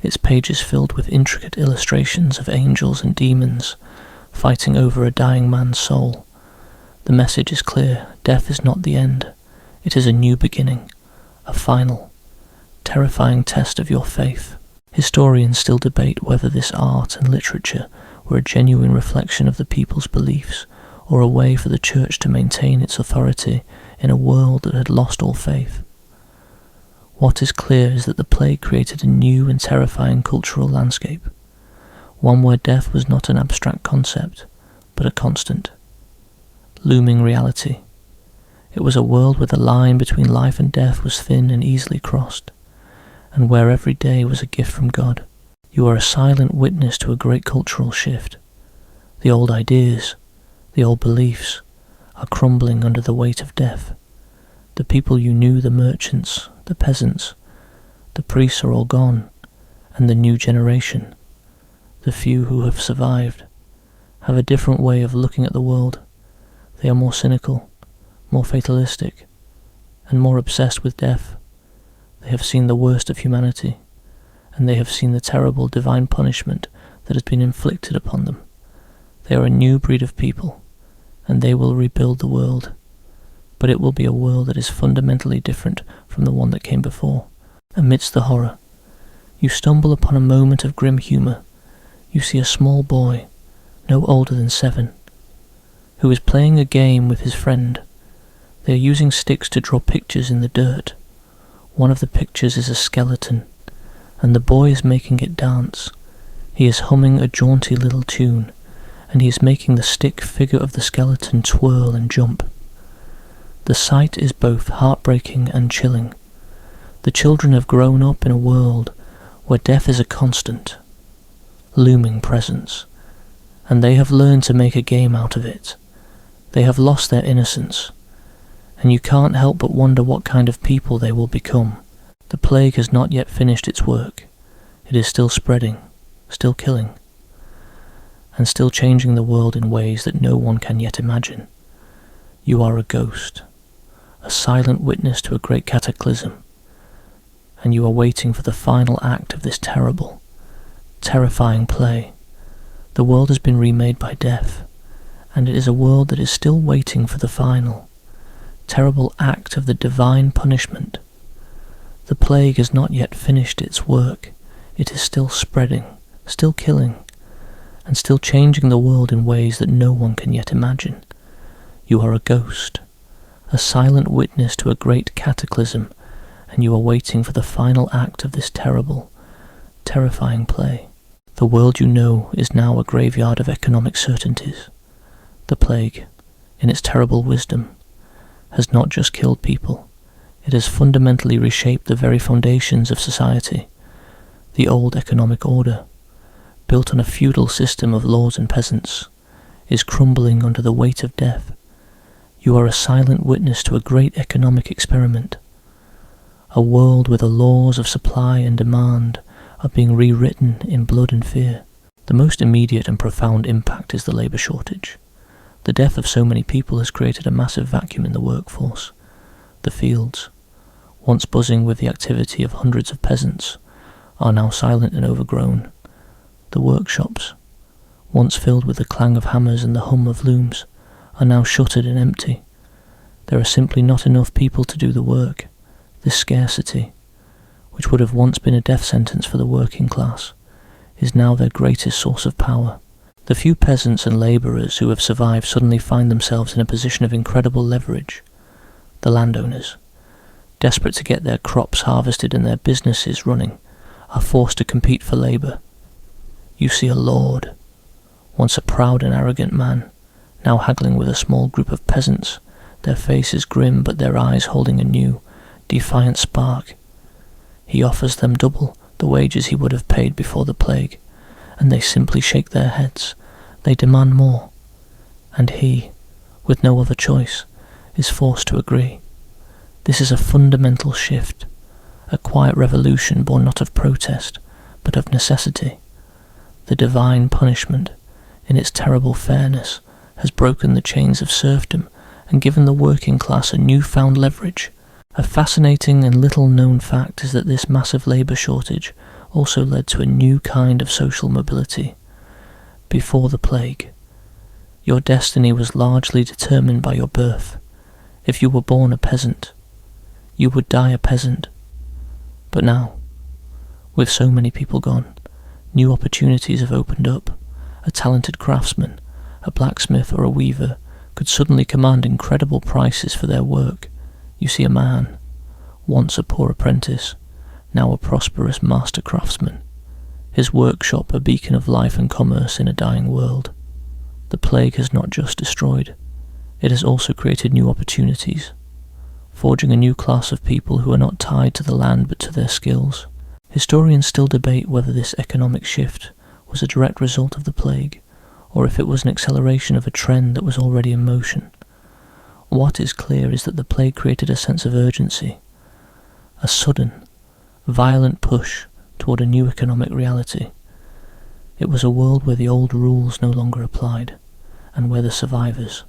its pages filled with intricate illustrations of angels and demons fighting over a dying man's soul. The message is clear: death is not the end, it is a new beginning, a final, terrifying test of your faith. Historians still debate whether this art and literature were a genuine reflection of the people's beliefs, or a way for the church to maintain its authority in a world that had lost all faith. What is clear is that the plague created a new and terrifying cultural landscape, one where death was not an abstract concept, but a constant, looming reality. It was a world where the line between life and death was thin and easily crossed, and where every day was a gift from God. You are a silent witness to a great cultural shift. The old ideas, the old beliefs, are crumbling under the weight of death. The people you knew, the merchants, the peasants, the priests are all gone, and the new generation, the few who have survived, have a different way of looking at the world. They are more cynical, more fatalistic, and more obsessed with death. They have seen the worst of humanity, and they have seen the terrible divine punishment that has been inflicted upon them. They are a new breed of people, and they will rebuild the world. But it will be a world that is fundamentally different from the one that came before. Amidst the horror, you stumble upon a moment of grim humour. You see a small boy, no older than 7, who is playing a game with his friend. They are using sticks to draw pictures in the dirt. One of the pictures is a skeleton, and the boy is making it dance. He is humming a jaunty little tune, and he is making the stick figure of the skeleton twirl and jump. The sight is both heartbreaking and chilling. The children have grown up in a world where death is a constant, looming presence, and they have learned to make a game out of it. They have lost their innocence, and you can't help but wonder what kind of people they will become. The plague has not yet finished its work. It is still spreading, still killing, and still changing the world in ways that no one can yet imagine. You are a ghost, a silent witness to a great cataclysm, and you are waiting for the final act of this terrible, terrifying play. The world has been remade by death, and it is a world that is still waiting for the final, terrible act of the divine punishment. The plague has not yet finished its work. It is still spreading, still killing, and still changing the world in ways that no one can yet imagine. You are a ghost, a silent witness to a great cataclysm, and you are waiting for the final act of this terrible terrifying play. The world you know is now a graveyard of economic certainties. The plague, in its terrible wisdom, has not just killed people, it has fundamentally reshaped the very foundations of society. The old economic order, built on a feudal system of lords and peasants, is crumbling under the weight of death. You are a silent witness to a great economic experiment. A world where the laws of supply and demand are being rewritten in blood and fear. The most immediate and profound impact is the labour shortage. The death of so many people has created a massive vacuum in the workforce. The fields, once buzzing with the activity of hundreds of peasants, are now silent and overgrown. The workshops, once filled with the clang of hammers and the hum of looms, are now shuttered and empty. There are simply not enough people to do the work. This scarcity, which would have once been a death sentence for the working class, is now their greatest source of power. The few peasants and labourers who have survived suddenly find themselves in a position of incredible leverage. The landowners, desperate to get their crops harvested and their businesses running, are forced to compete for labour. You see a lord, once a proud and arrogant man, now haggling with a small group of peasants, their faces grim but their eyes holding a new, defiant spark. He offers them double the wages he would have paid before the plague, and they simply shake their heads. They demand more, and he, with no other choice, is forced to agree. This is a fundamental shift, a quiet revolution born not of protest, but of necessity. The divine punishment, in its terrible fairness, has broken the chains of serfdom and given the working class a newfound leverage. A fascinating and little-known fact is that this massive labour shortage also led to a new kind of social mobility. Before the plague, your destiny was largely determined by your birth. If you were born a peasant, you would die a peasant. But now, with so many people gone, new opportunities have opened up. A talented craftsman, a blacksmith or a weaver, could suddenly command incredible prices for their work. You see a man, once a poor apprentice, now a prosperous master craftsman, his workshop a beacon of life and commerce in a dying world. The plague has not just destroyed, it has also created new opportunities, forging a new class of people who are not tied to the land but to their skills. Historians still debate whether this economic shift was a direct result of the plague, or if it was an acceleration of a trend that was already in motion. What is clear is that the plague created a sense of urgency, a sudden, violent push toward a new economic reality. It was a world where the old rules no longer applied, and where the survivors,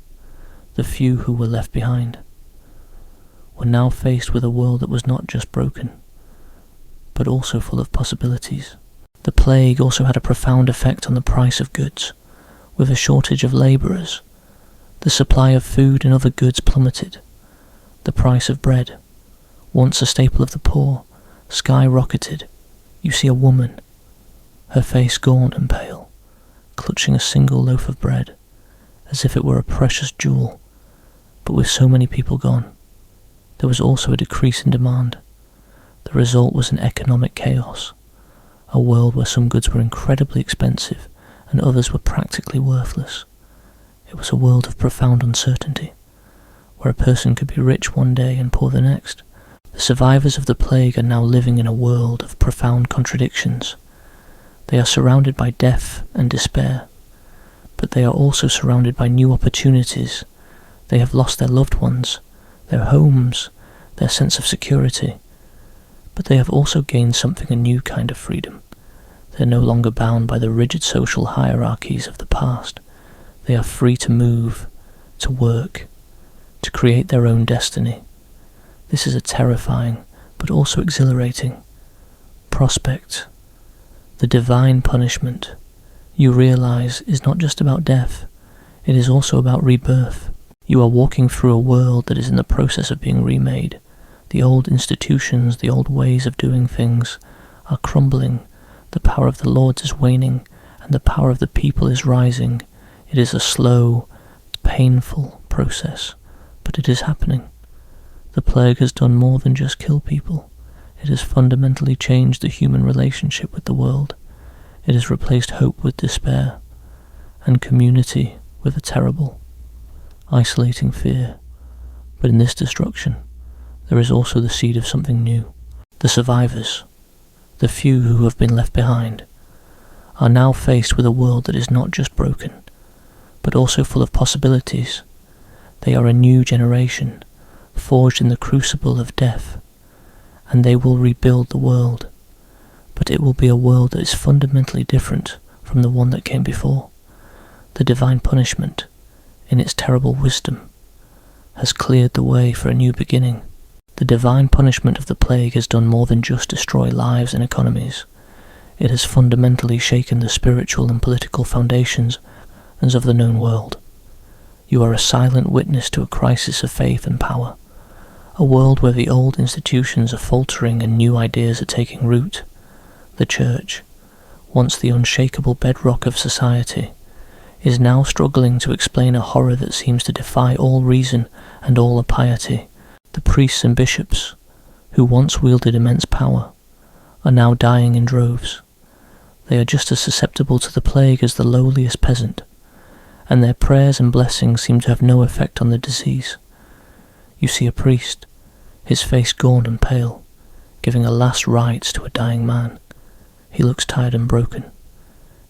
the few who were left behind, were now faced with a world that was not just broken, but also full of possibilities. The plague also had a profound effect on the price of goods. With a shortage of labourers, the supply of food and other goods plummeted. The price of bread, once a staple of the poor, skyrocketed. You see a woman, her face gaunt and pale, clutching a single loaf of bread, as if it were a precious jewel. But with so many people gone, there was also a decrease in demand. The result was an economic chaos, a world where some goods were incredibly expensive and others were practically worthless. It was a world of profound uncertainty, where a person could be rich one day and poor the next. The survivors of the plague are now living in a world of profound contradictions. They are surrounded by death and despair, but they are also surrounded by new opportunities. They have lost their loved ones, their homes, their sense of security, but they have also gained something, a new kind of freedom. They are no longer bound by the rigid social hierarchies of the past. They are free to move, to work, to create their own destiny. This is a terrifying, but also exhilarating prospect. The divine punishment, you realize, is not just about death, it is also about rebirth. You are walking through a world that is in the process of being remade. The old institutions, the old ways of doing things are crumbling. The power of the lords is waning, and the power of the people is rising. It is a slow, painful process, but it is happening. The plague has done more than just kill people. It has fundamentally changed the human relationship with the world. It has replaced hope with despair, and community with a terrible, isolating fear. But in this destruction, there is also the seed of something new. The survivors, the few who have been left behind, are now faced with a world that is not just broken, but also full of possibilities. They are a new generation, forged in the crucible of death, and they will rebuild the world. But it will be a world that is fundamentally different from the one that came before. The divine punishment, in its terrible wisdom, has cleared the way for a new beginning. The divine punishment of the plague has done more than just destroy lives and economies. It has fundamentally shaken the spiritual and political foundations of the known world. You are a silent witness to a crisis of faith and power, a world where the old institutions are faltering and new ideas are taking root. The Church, once the unshakable bedrock of society, is now struggling to explain a horror that seems to defy all reason and all piety. The priests and bishops, who once wielded immense power, are now dying in droves. They are just as susceptible to the plague as the lowliest peasant, and their prayers and blessings seem to have no effect on the disease. You see a priest, his face gaunt and pale, giving a last rites to a dying man. He looks tired and broken,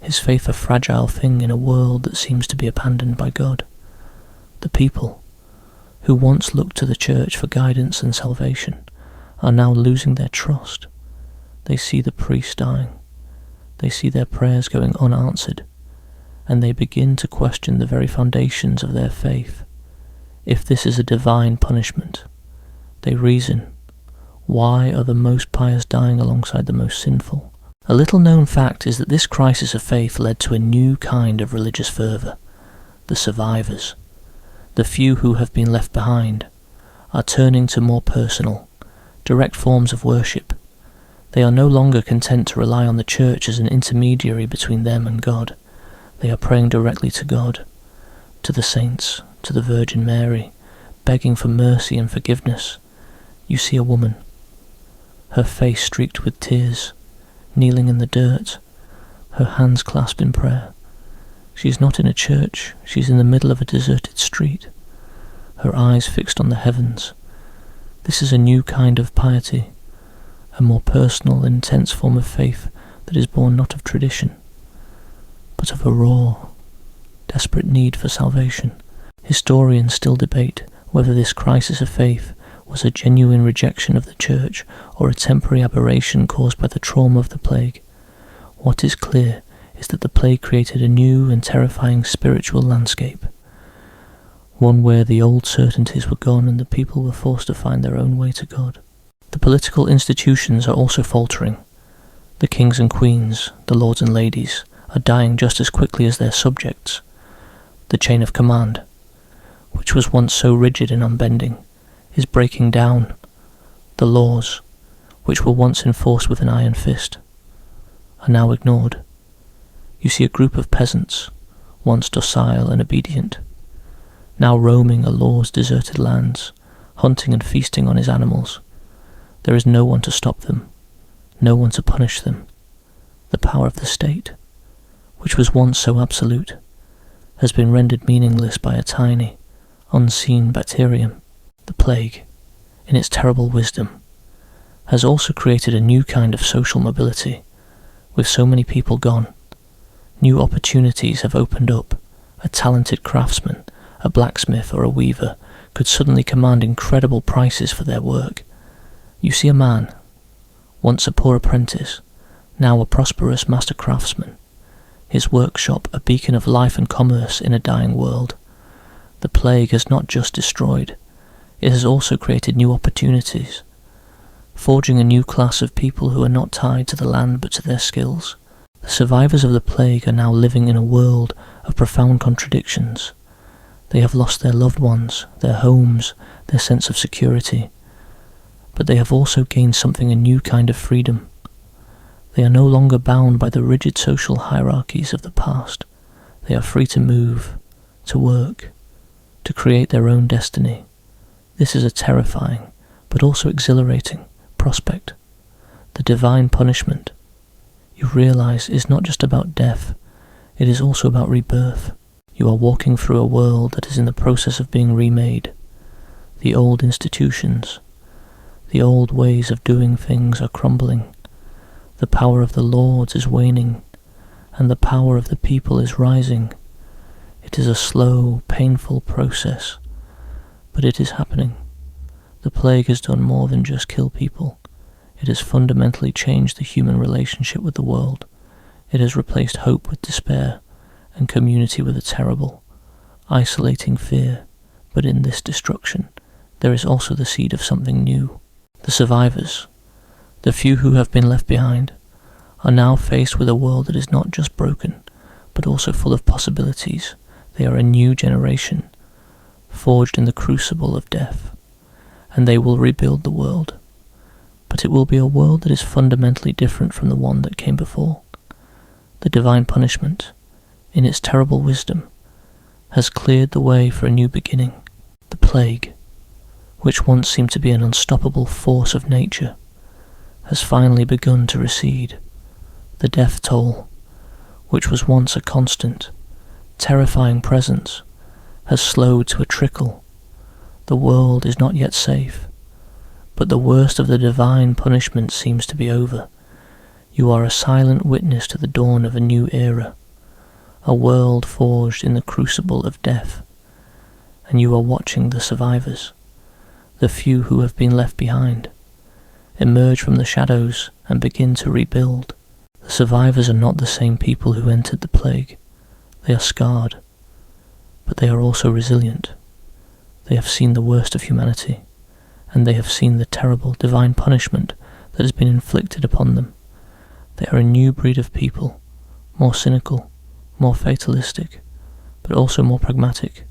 his faith a fragile thing in a world that seems to be abandoned by God. The people, who once looked to the Church for guidance and salvation, are now losing their trust. They see the priest dying. They see their prayers going unanswered, and they begin to question the very foundations of their faith. If this is a divine punishment, they reason, why are the most pious dying alongside the most sinful? A little-known fact is that this crisis of faith led to a new kind of religious fervour. The survivors, the few who have been left behind, are turning to more personal, direct forms of worship. They are no longer content to rely on the Church as an intermediary between them and God. They are praying directly to God, to the saints, to the Virgin Mary, begging for mercy and forgiveness. You see a woman, her face streaked with tears, kneeling in the dirt, her hands clasped in prayer. She is not in a church, she is in the middle of a deserted street, her eyes fixed on the heavens. This is a new kind of piety, a more personal, intense form of faith that is born not of tradition, but of a raw, desperate need for salvation. Historians still debate whether this crisis of faith was a genuine rejection of the Church or a temporary aberration caused by the trauma of the plague. What is clear is that the plague created a new and terrifying spiritual landscape, one where the old certainties were gone and the people were forced to find their own way to God. The political institutions are also faltering. The kings and queens, the lords and ladies, are dying just as quickly as their subjects. The chain of command, which was once so rigid and unbending, is breaking down. The laws, which were once enforced with an iron fist, are now ignored. You see a group of peasants, once docile and obedient, now roaming a law's deserted lands, hunting and feasting on his animals. There is no one to stop them, no one to punish them. The power of the state, which was once so absolute, has been rendered meaningless by a tiny, unseen bacterium. The plague, in its terrible wisdom, has also created a new kind of social mobility. With so many people gone, new opportunities have opened up. A talented craftsman, a blacksmith or a weaver could suddenly command incredible prices for their work. You see a man, once a poor apprentice, now a prosperous master craftsman, his workshop a beacon of life and commerce in a dying world. The plague has not just destroyed, it has also created new opportunities, forging a new class of people who are not tied to the land but to their skills. The survivors of the plague are now living in a world of profound contradictions. They have lost their loved ones, their homes, their sense of security, but they have also gained something, a new kind of freedom. They are no longer bound by the rigid social hierarchies of the past. They are free to move, to work, to create their own destiny. This is a terrifying, but also exhilarating, prospect. The divine punishment, you realize, is not just about death, it is also about rebirth. You are walking through a world that is in the process of being remade. The old institutions, the old ways of doing things are crumbling. The power of the lords is waning, and the power of the people is rising. It is a slow, painful process, but it is happening. The plague has done more than just kill people. It has fundamentally changed the human relationship with the world. It has replaced hope with despair, and community with a terrible, isolating fear. But in this destruction, there is also the seed of something new. The survivors, the few who have been left behind, are now faced with a world that is not just broken, but also full of possibilities. They are a new generation, forged in the crucible of death, and they will rebuild the world. But it will be a world that is fundamentally different from the one that came before. The divine punishment, in its terrible wisdom, has cleared the way for a new beginning. The plague, which once seemed to be an unstoppable force of nature, has finally begun to recede. The death toll, which was once a constant, terrifying presence, has slowed to a trickle. The world is not yet safe, but the worst of the divine punishment seems to be over. You are a silent witness to the dawn of a new era, a world forged in the crucible of death, and you are watching the survivors, the few who have been left behind, emerge from the shadows and begin to rebuild. The survivors are not the same people who entered the plague. They are scarred, but they are also resilient. They have seen the worst of humanity, and they have seen the terrible divine punishment that has been inflicted upon them. They are a new breed of people, more cynical, more fatalistic, but also more pragmatic.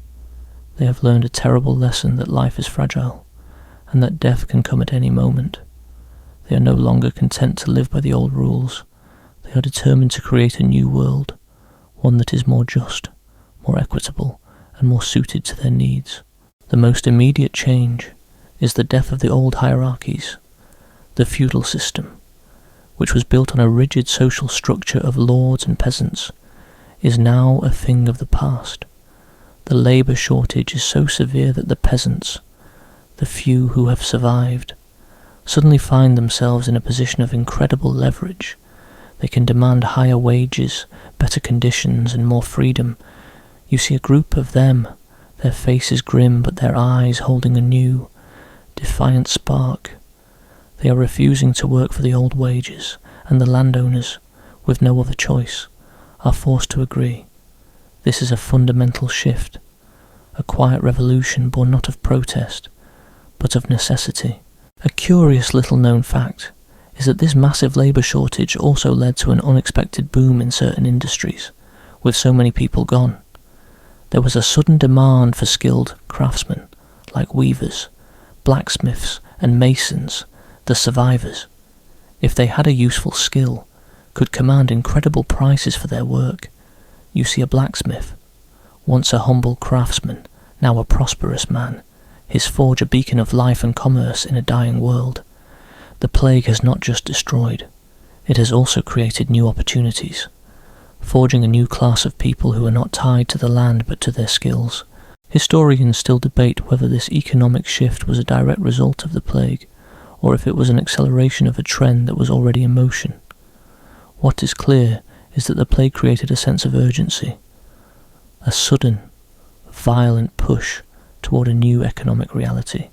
They have learned a terrible lesson that life is fragile, and that death can come at any moment. They are no longer content to live by the old rules. They are determined to create a new world, one that is more just, more equitable, and more suited to their needs. The most immediate change is the death of the old hierarchies. The feudal system, which was built on a rigid social structure of lords and peasants, is now a thing of the past. The labour shortage is so severe that the peasants, the few who have survived, suddenly find themselves in a position of incredible leverage. They can demand higher wages, better conditions, and more freedom. You see a group of them, their faces grim but their eyes holding a new, defiant spark. They are refusing to work for the old wages, and the landowners, with no other choice, are forced to agree. This is a fundamental shift, a quiet revolution born not of protest, but of necessity. A curious little-known fact is that this massive labour shortage also led to an unexpected boom in certain industries, with so many people gone. There was a sudden demand for skilled craftsmen, like weavers, blacksmiths, and masons, the survivors, if they had a useful skill, could command incredible prices for their work. You see a blacksmith, once a humble craftsman, now a prosperous man, his forge a beacon of life and commerce in a dying world. The plague has not just destroyed, it has also created new opportunities, forging a new class of people who are not tied to the land but to their skills. Historians still debate whether this economic shift was a direct result of the plague, or if it was an acceleration of a trend that was already in motion. What is clear is that the plague created a sense of urgency, a sudden, violent push toward a new economic reality.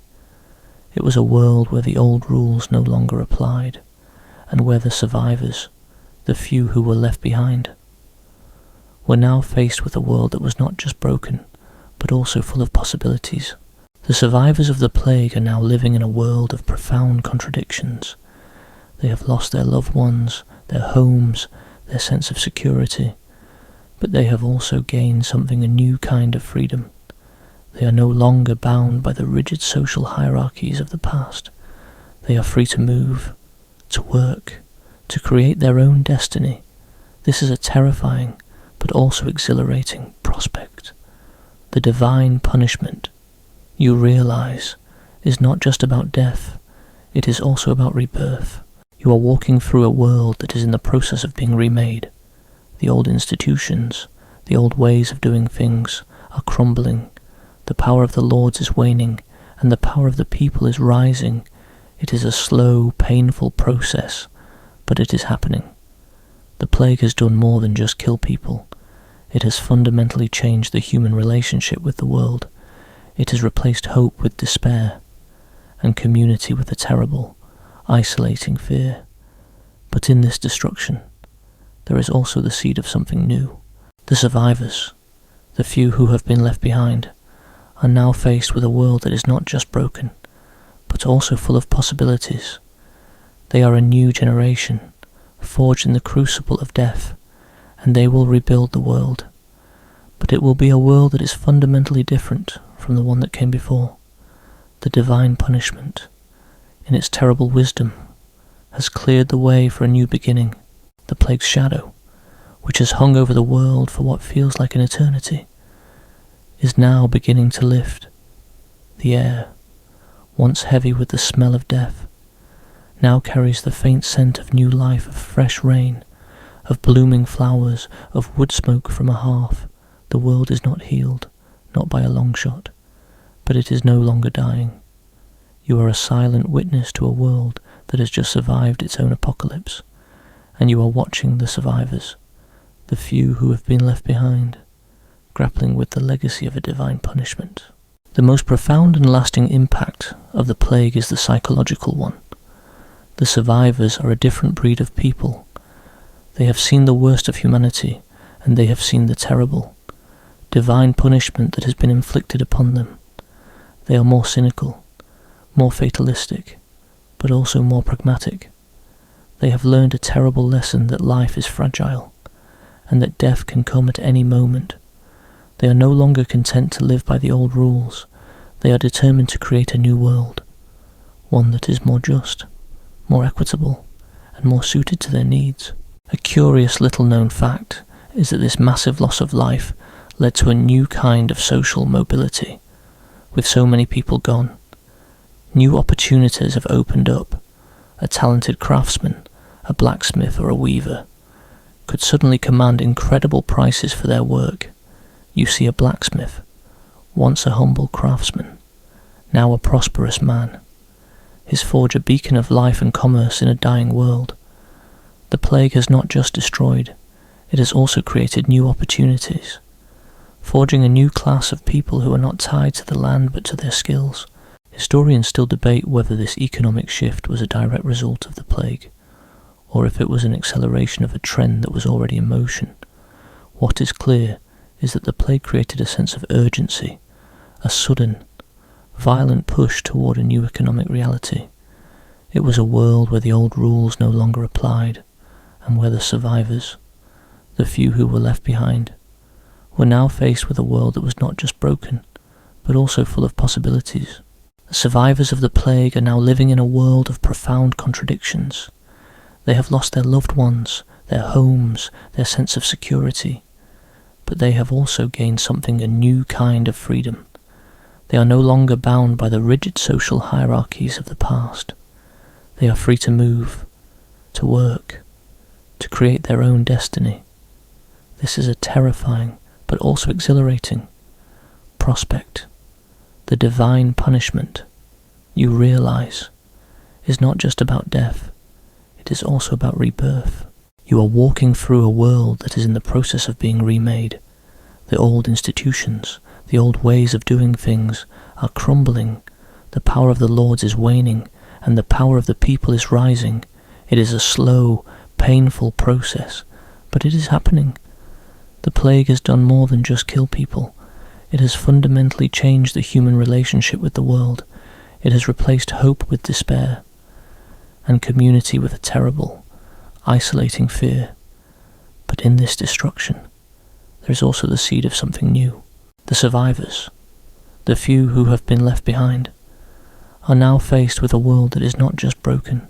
It was a world where the old rules no longer applied, and where the survivors, the few who were left behind, were now faced with a world that was not just broken, but also full of possibilities. The survivors of the plague are now living in a world of profound contradictions. They have lost their loved ones, their homes, their sense of security, but they have also gained something, a new kind of freedom. They are no longer bound by the rigid social hierarchies of the past. They are free to move, to work, to create their own destiny. This is a terrifying, but also exhilarating prospect. The divine punishment, you realize, is not just about death, it is also about rebirth. You are walking through a world that is in the process of being remade. The old institutions, the old ways of doing things, are crumbling. The power of the lords is waning, and the power of the people is rising. It is a slow, painful process, but it is happening. The plague has done more than just kill people. It has fundamentally changed the human relationship with the world. It has replaced hope with despair, and community with a terrible, isolating fear. But in this destruction, there is also the seed of something new. The survivors, the few who have been left behind, are now faced with a world that is not just broken, but also full of possibilities. They are a new generation, forged in the crucible of death, and they will rebuild the world. But it will be a world that is fundamentally different from the one that came before. The divine punishment, in its terrible wisdom, has cleared the way for a new beginning. The plague's shadow, which has hung over the world for what feels like an eternity, is now beginning to lift. The air, once heavy with the smell of death, now carries the faint scent of new life, of fresh rain, of blooming flowers, of wood smoke from a hearth. The world is not healed, not by a long shot, but it is no longer dying. You are a silent witness to a world that has just survived its own apocalypse, and you are watching the survivors, the few who have been left behind, grappling with the legacy of a divine punishment. The most profound and lasting impact of the plague is the psychological one. The survivors are a different breed of people. They have seen the worst of humanity, and they have seen the terrible, divine punishment that has been inflicted upon them. They are more cynical, more fatalistic, but also more pragmatic. They have learned a terrible lesson that life is fragile, and that death can come at any moment. They are no longer content to live by the old rules. They are determined to create a new world, one that is more just, more equitable, and more suited to their needs. A curious little-known fact is that this massive loss of life led to a new kind of social mobility. With so many people gone, new opportunities have opened up. A talented craftsman, a blacksmith or a weaver, could suddenly command incredible prices for their work. You see a blacksmith, once a humble craftsman, now a prosperous man. His forge a beacon of life and commerce in a dying world. The plague has not just destroyed, it has also created new opportunities, forging a new class of people who are not tied to the land but to their skills. Historians still debate whether this economic shift was a direct result of the plague, or if it was an acceleration of a trend that was already in motion. What is clear is that the plague created a sense of urgency, a sudden, violent push toward a new economic reality. It was a world where the old rules no longer applied, and where the survivors, the few who were left behind, were now faced with a world that was not just broken, but also full of possibilities. The survivors of the plague are now living in a world of profound contradictions. They have lost their loved ones, their homes, their sense of security, but they have also gained something, a new kind of freedom. They are no longer bound by the rigid social hierarchies of the past. They are free to move, to work, to create their own destiny. This is a terrifying, but also exhilarating prospect. The divine punishment, you realize, is not just about death, it is also about rebirth. You are walking through a world that is in the process of being remade. The old institutions, the old ways of doing things are crumbling. The power of the lords is waning, and the power of the people is rising. It is a slow, painful process, but it is happening. The plague has done more than just kill people. It has fundamentally changed the human relationship with the world. It has replaced hope with despair, and community with a terrible, isolating fear. But in this destruction, there is also the seed of something new. The survivors, the few who have been left behind, are now faced with a world that is not just broken,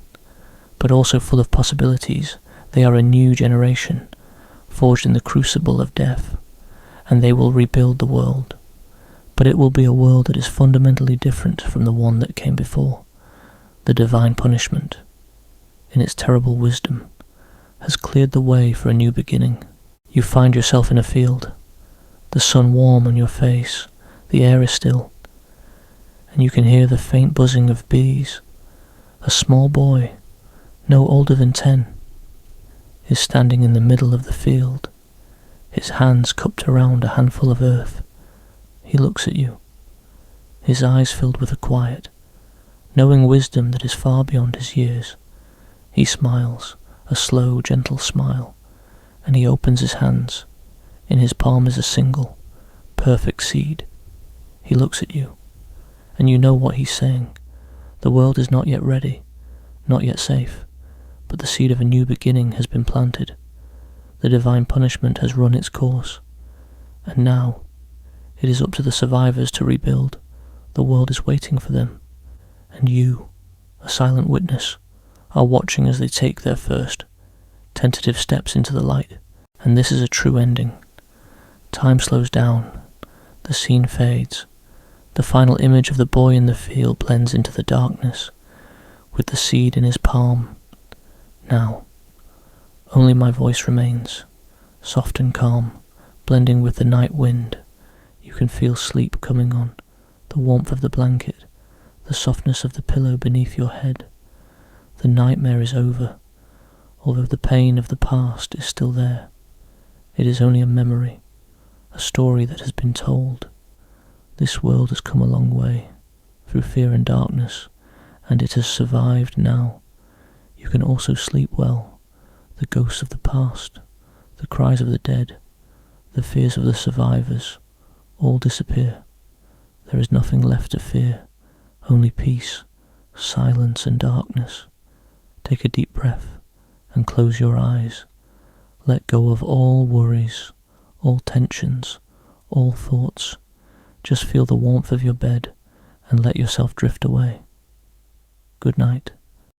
but also full of possibilities. They are a new generation, forged in the crucible of death, and they will rebuild the world. But it will be a world that is fundamentally different from the one that came before. The divine punishment, in its terrible wisdom, has cleared the way for a new beginning. You find yourself in a field, the sun warm on your face, the air is still, and you can hear the faint buzzing of bees. A small boy, no older than 10, is standing in the middle of the field, his hands cupped around a handful of earth. He looks at you, his eyes filled with a quiet, knowing wisdom that is far beyond his years. He smiles, a slow, gentle smile, and he opens his hands. In his palm is a single, perfect seed. He looks at you, and you know what he's saying. The world is not yet ready, not yet safe, but the seed of a new beginning has been planted. The divine punishment has run its course, and now it is up to the survivors to rebuild. The world is waiting for them, and you, a silent witness, are watching as they take their first, tentative steps into the light. And this is a true ending. Time slows down, the scene fades, the final image of the boy in the field blends into the darkness, with the seed in his palm. Now, only my voice remains, soft and calm, blending with the night wind. You can feel sleep coming on, the warmth of the blanket, the softness of the pillow beneath your head. The nightmare is over, although the pain of the past is still there. It is only a memory, a story that has been told. This world has come a long way, through fear and darkness, and it has survived now. You can also sleep well. The ghosts of the past, the cries of the dead, the fears of the survivors, all disappear. There is nothing left to fear, only peace, silence and darkness. Take a deep breath and close your eyes. Let go of all worries, all tensions, all thoughts. Just feel the warmth of your bed and let yourself drift away. Good night.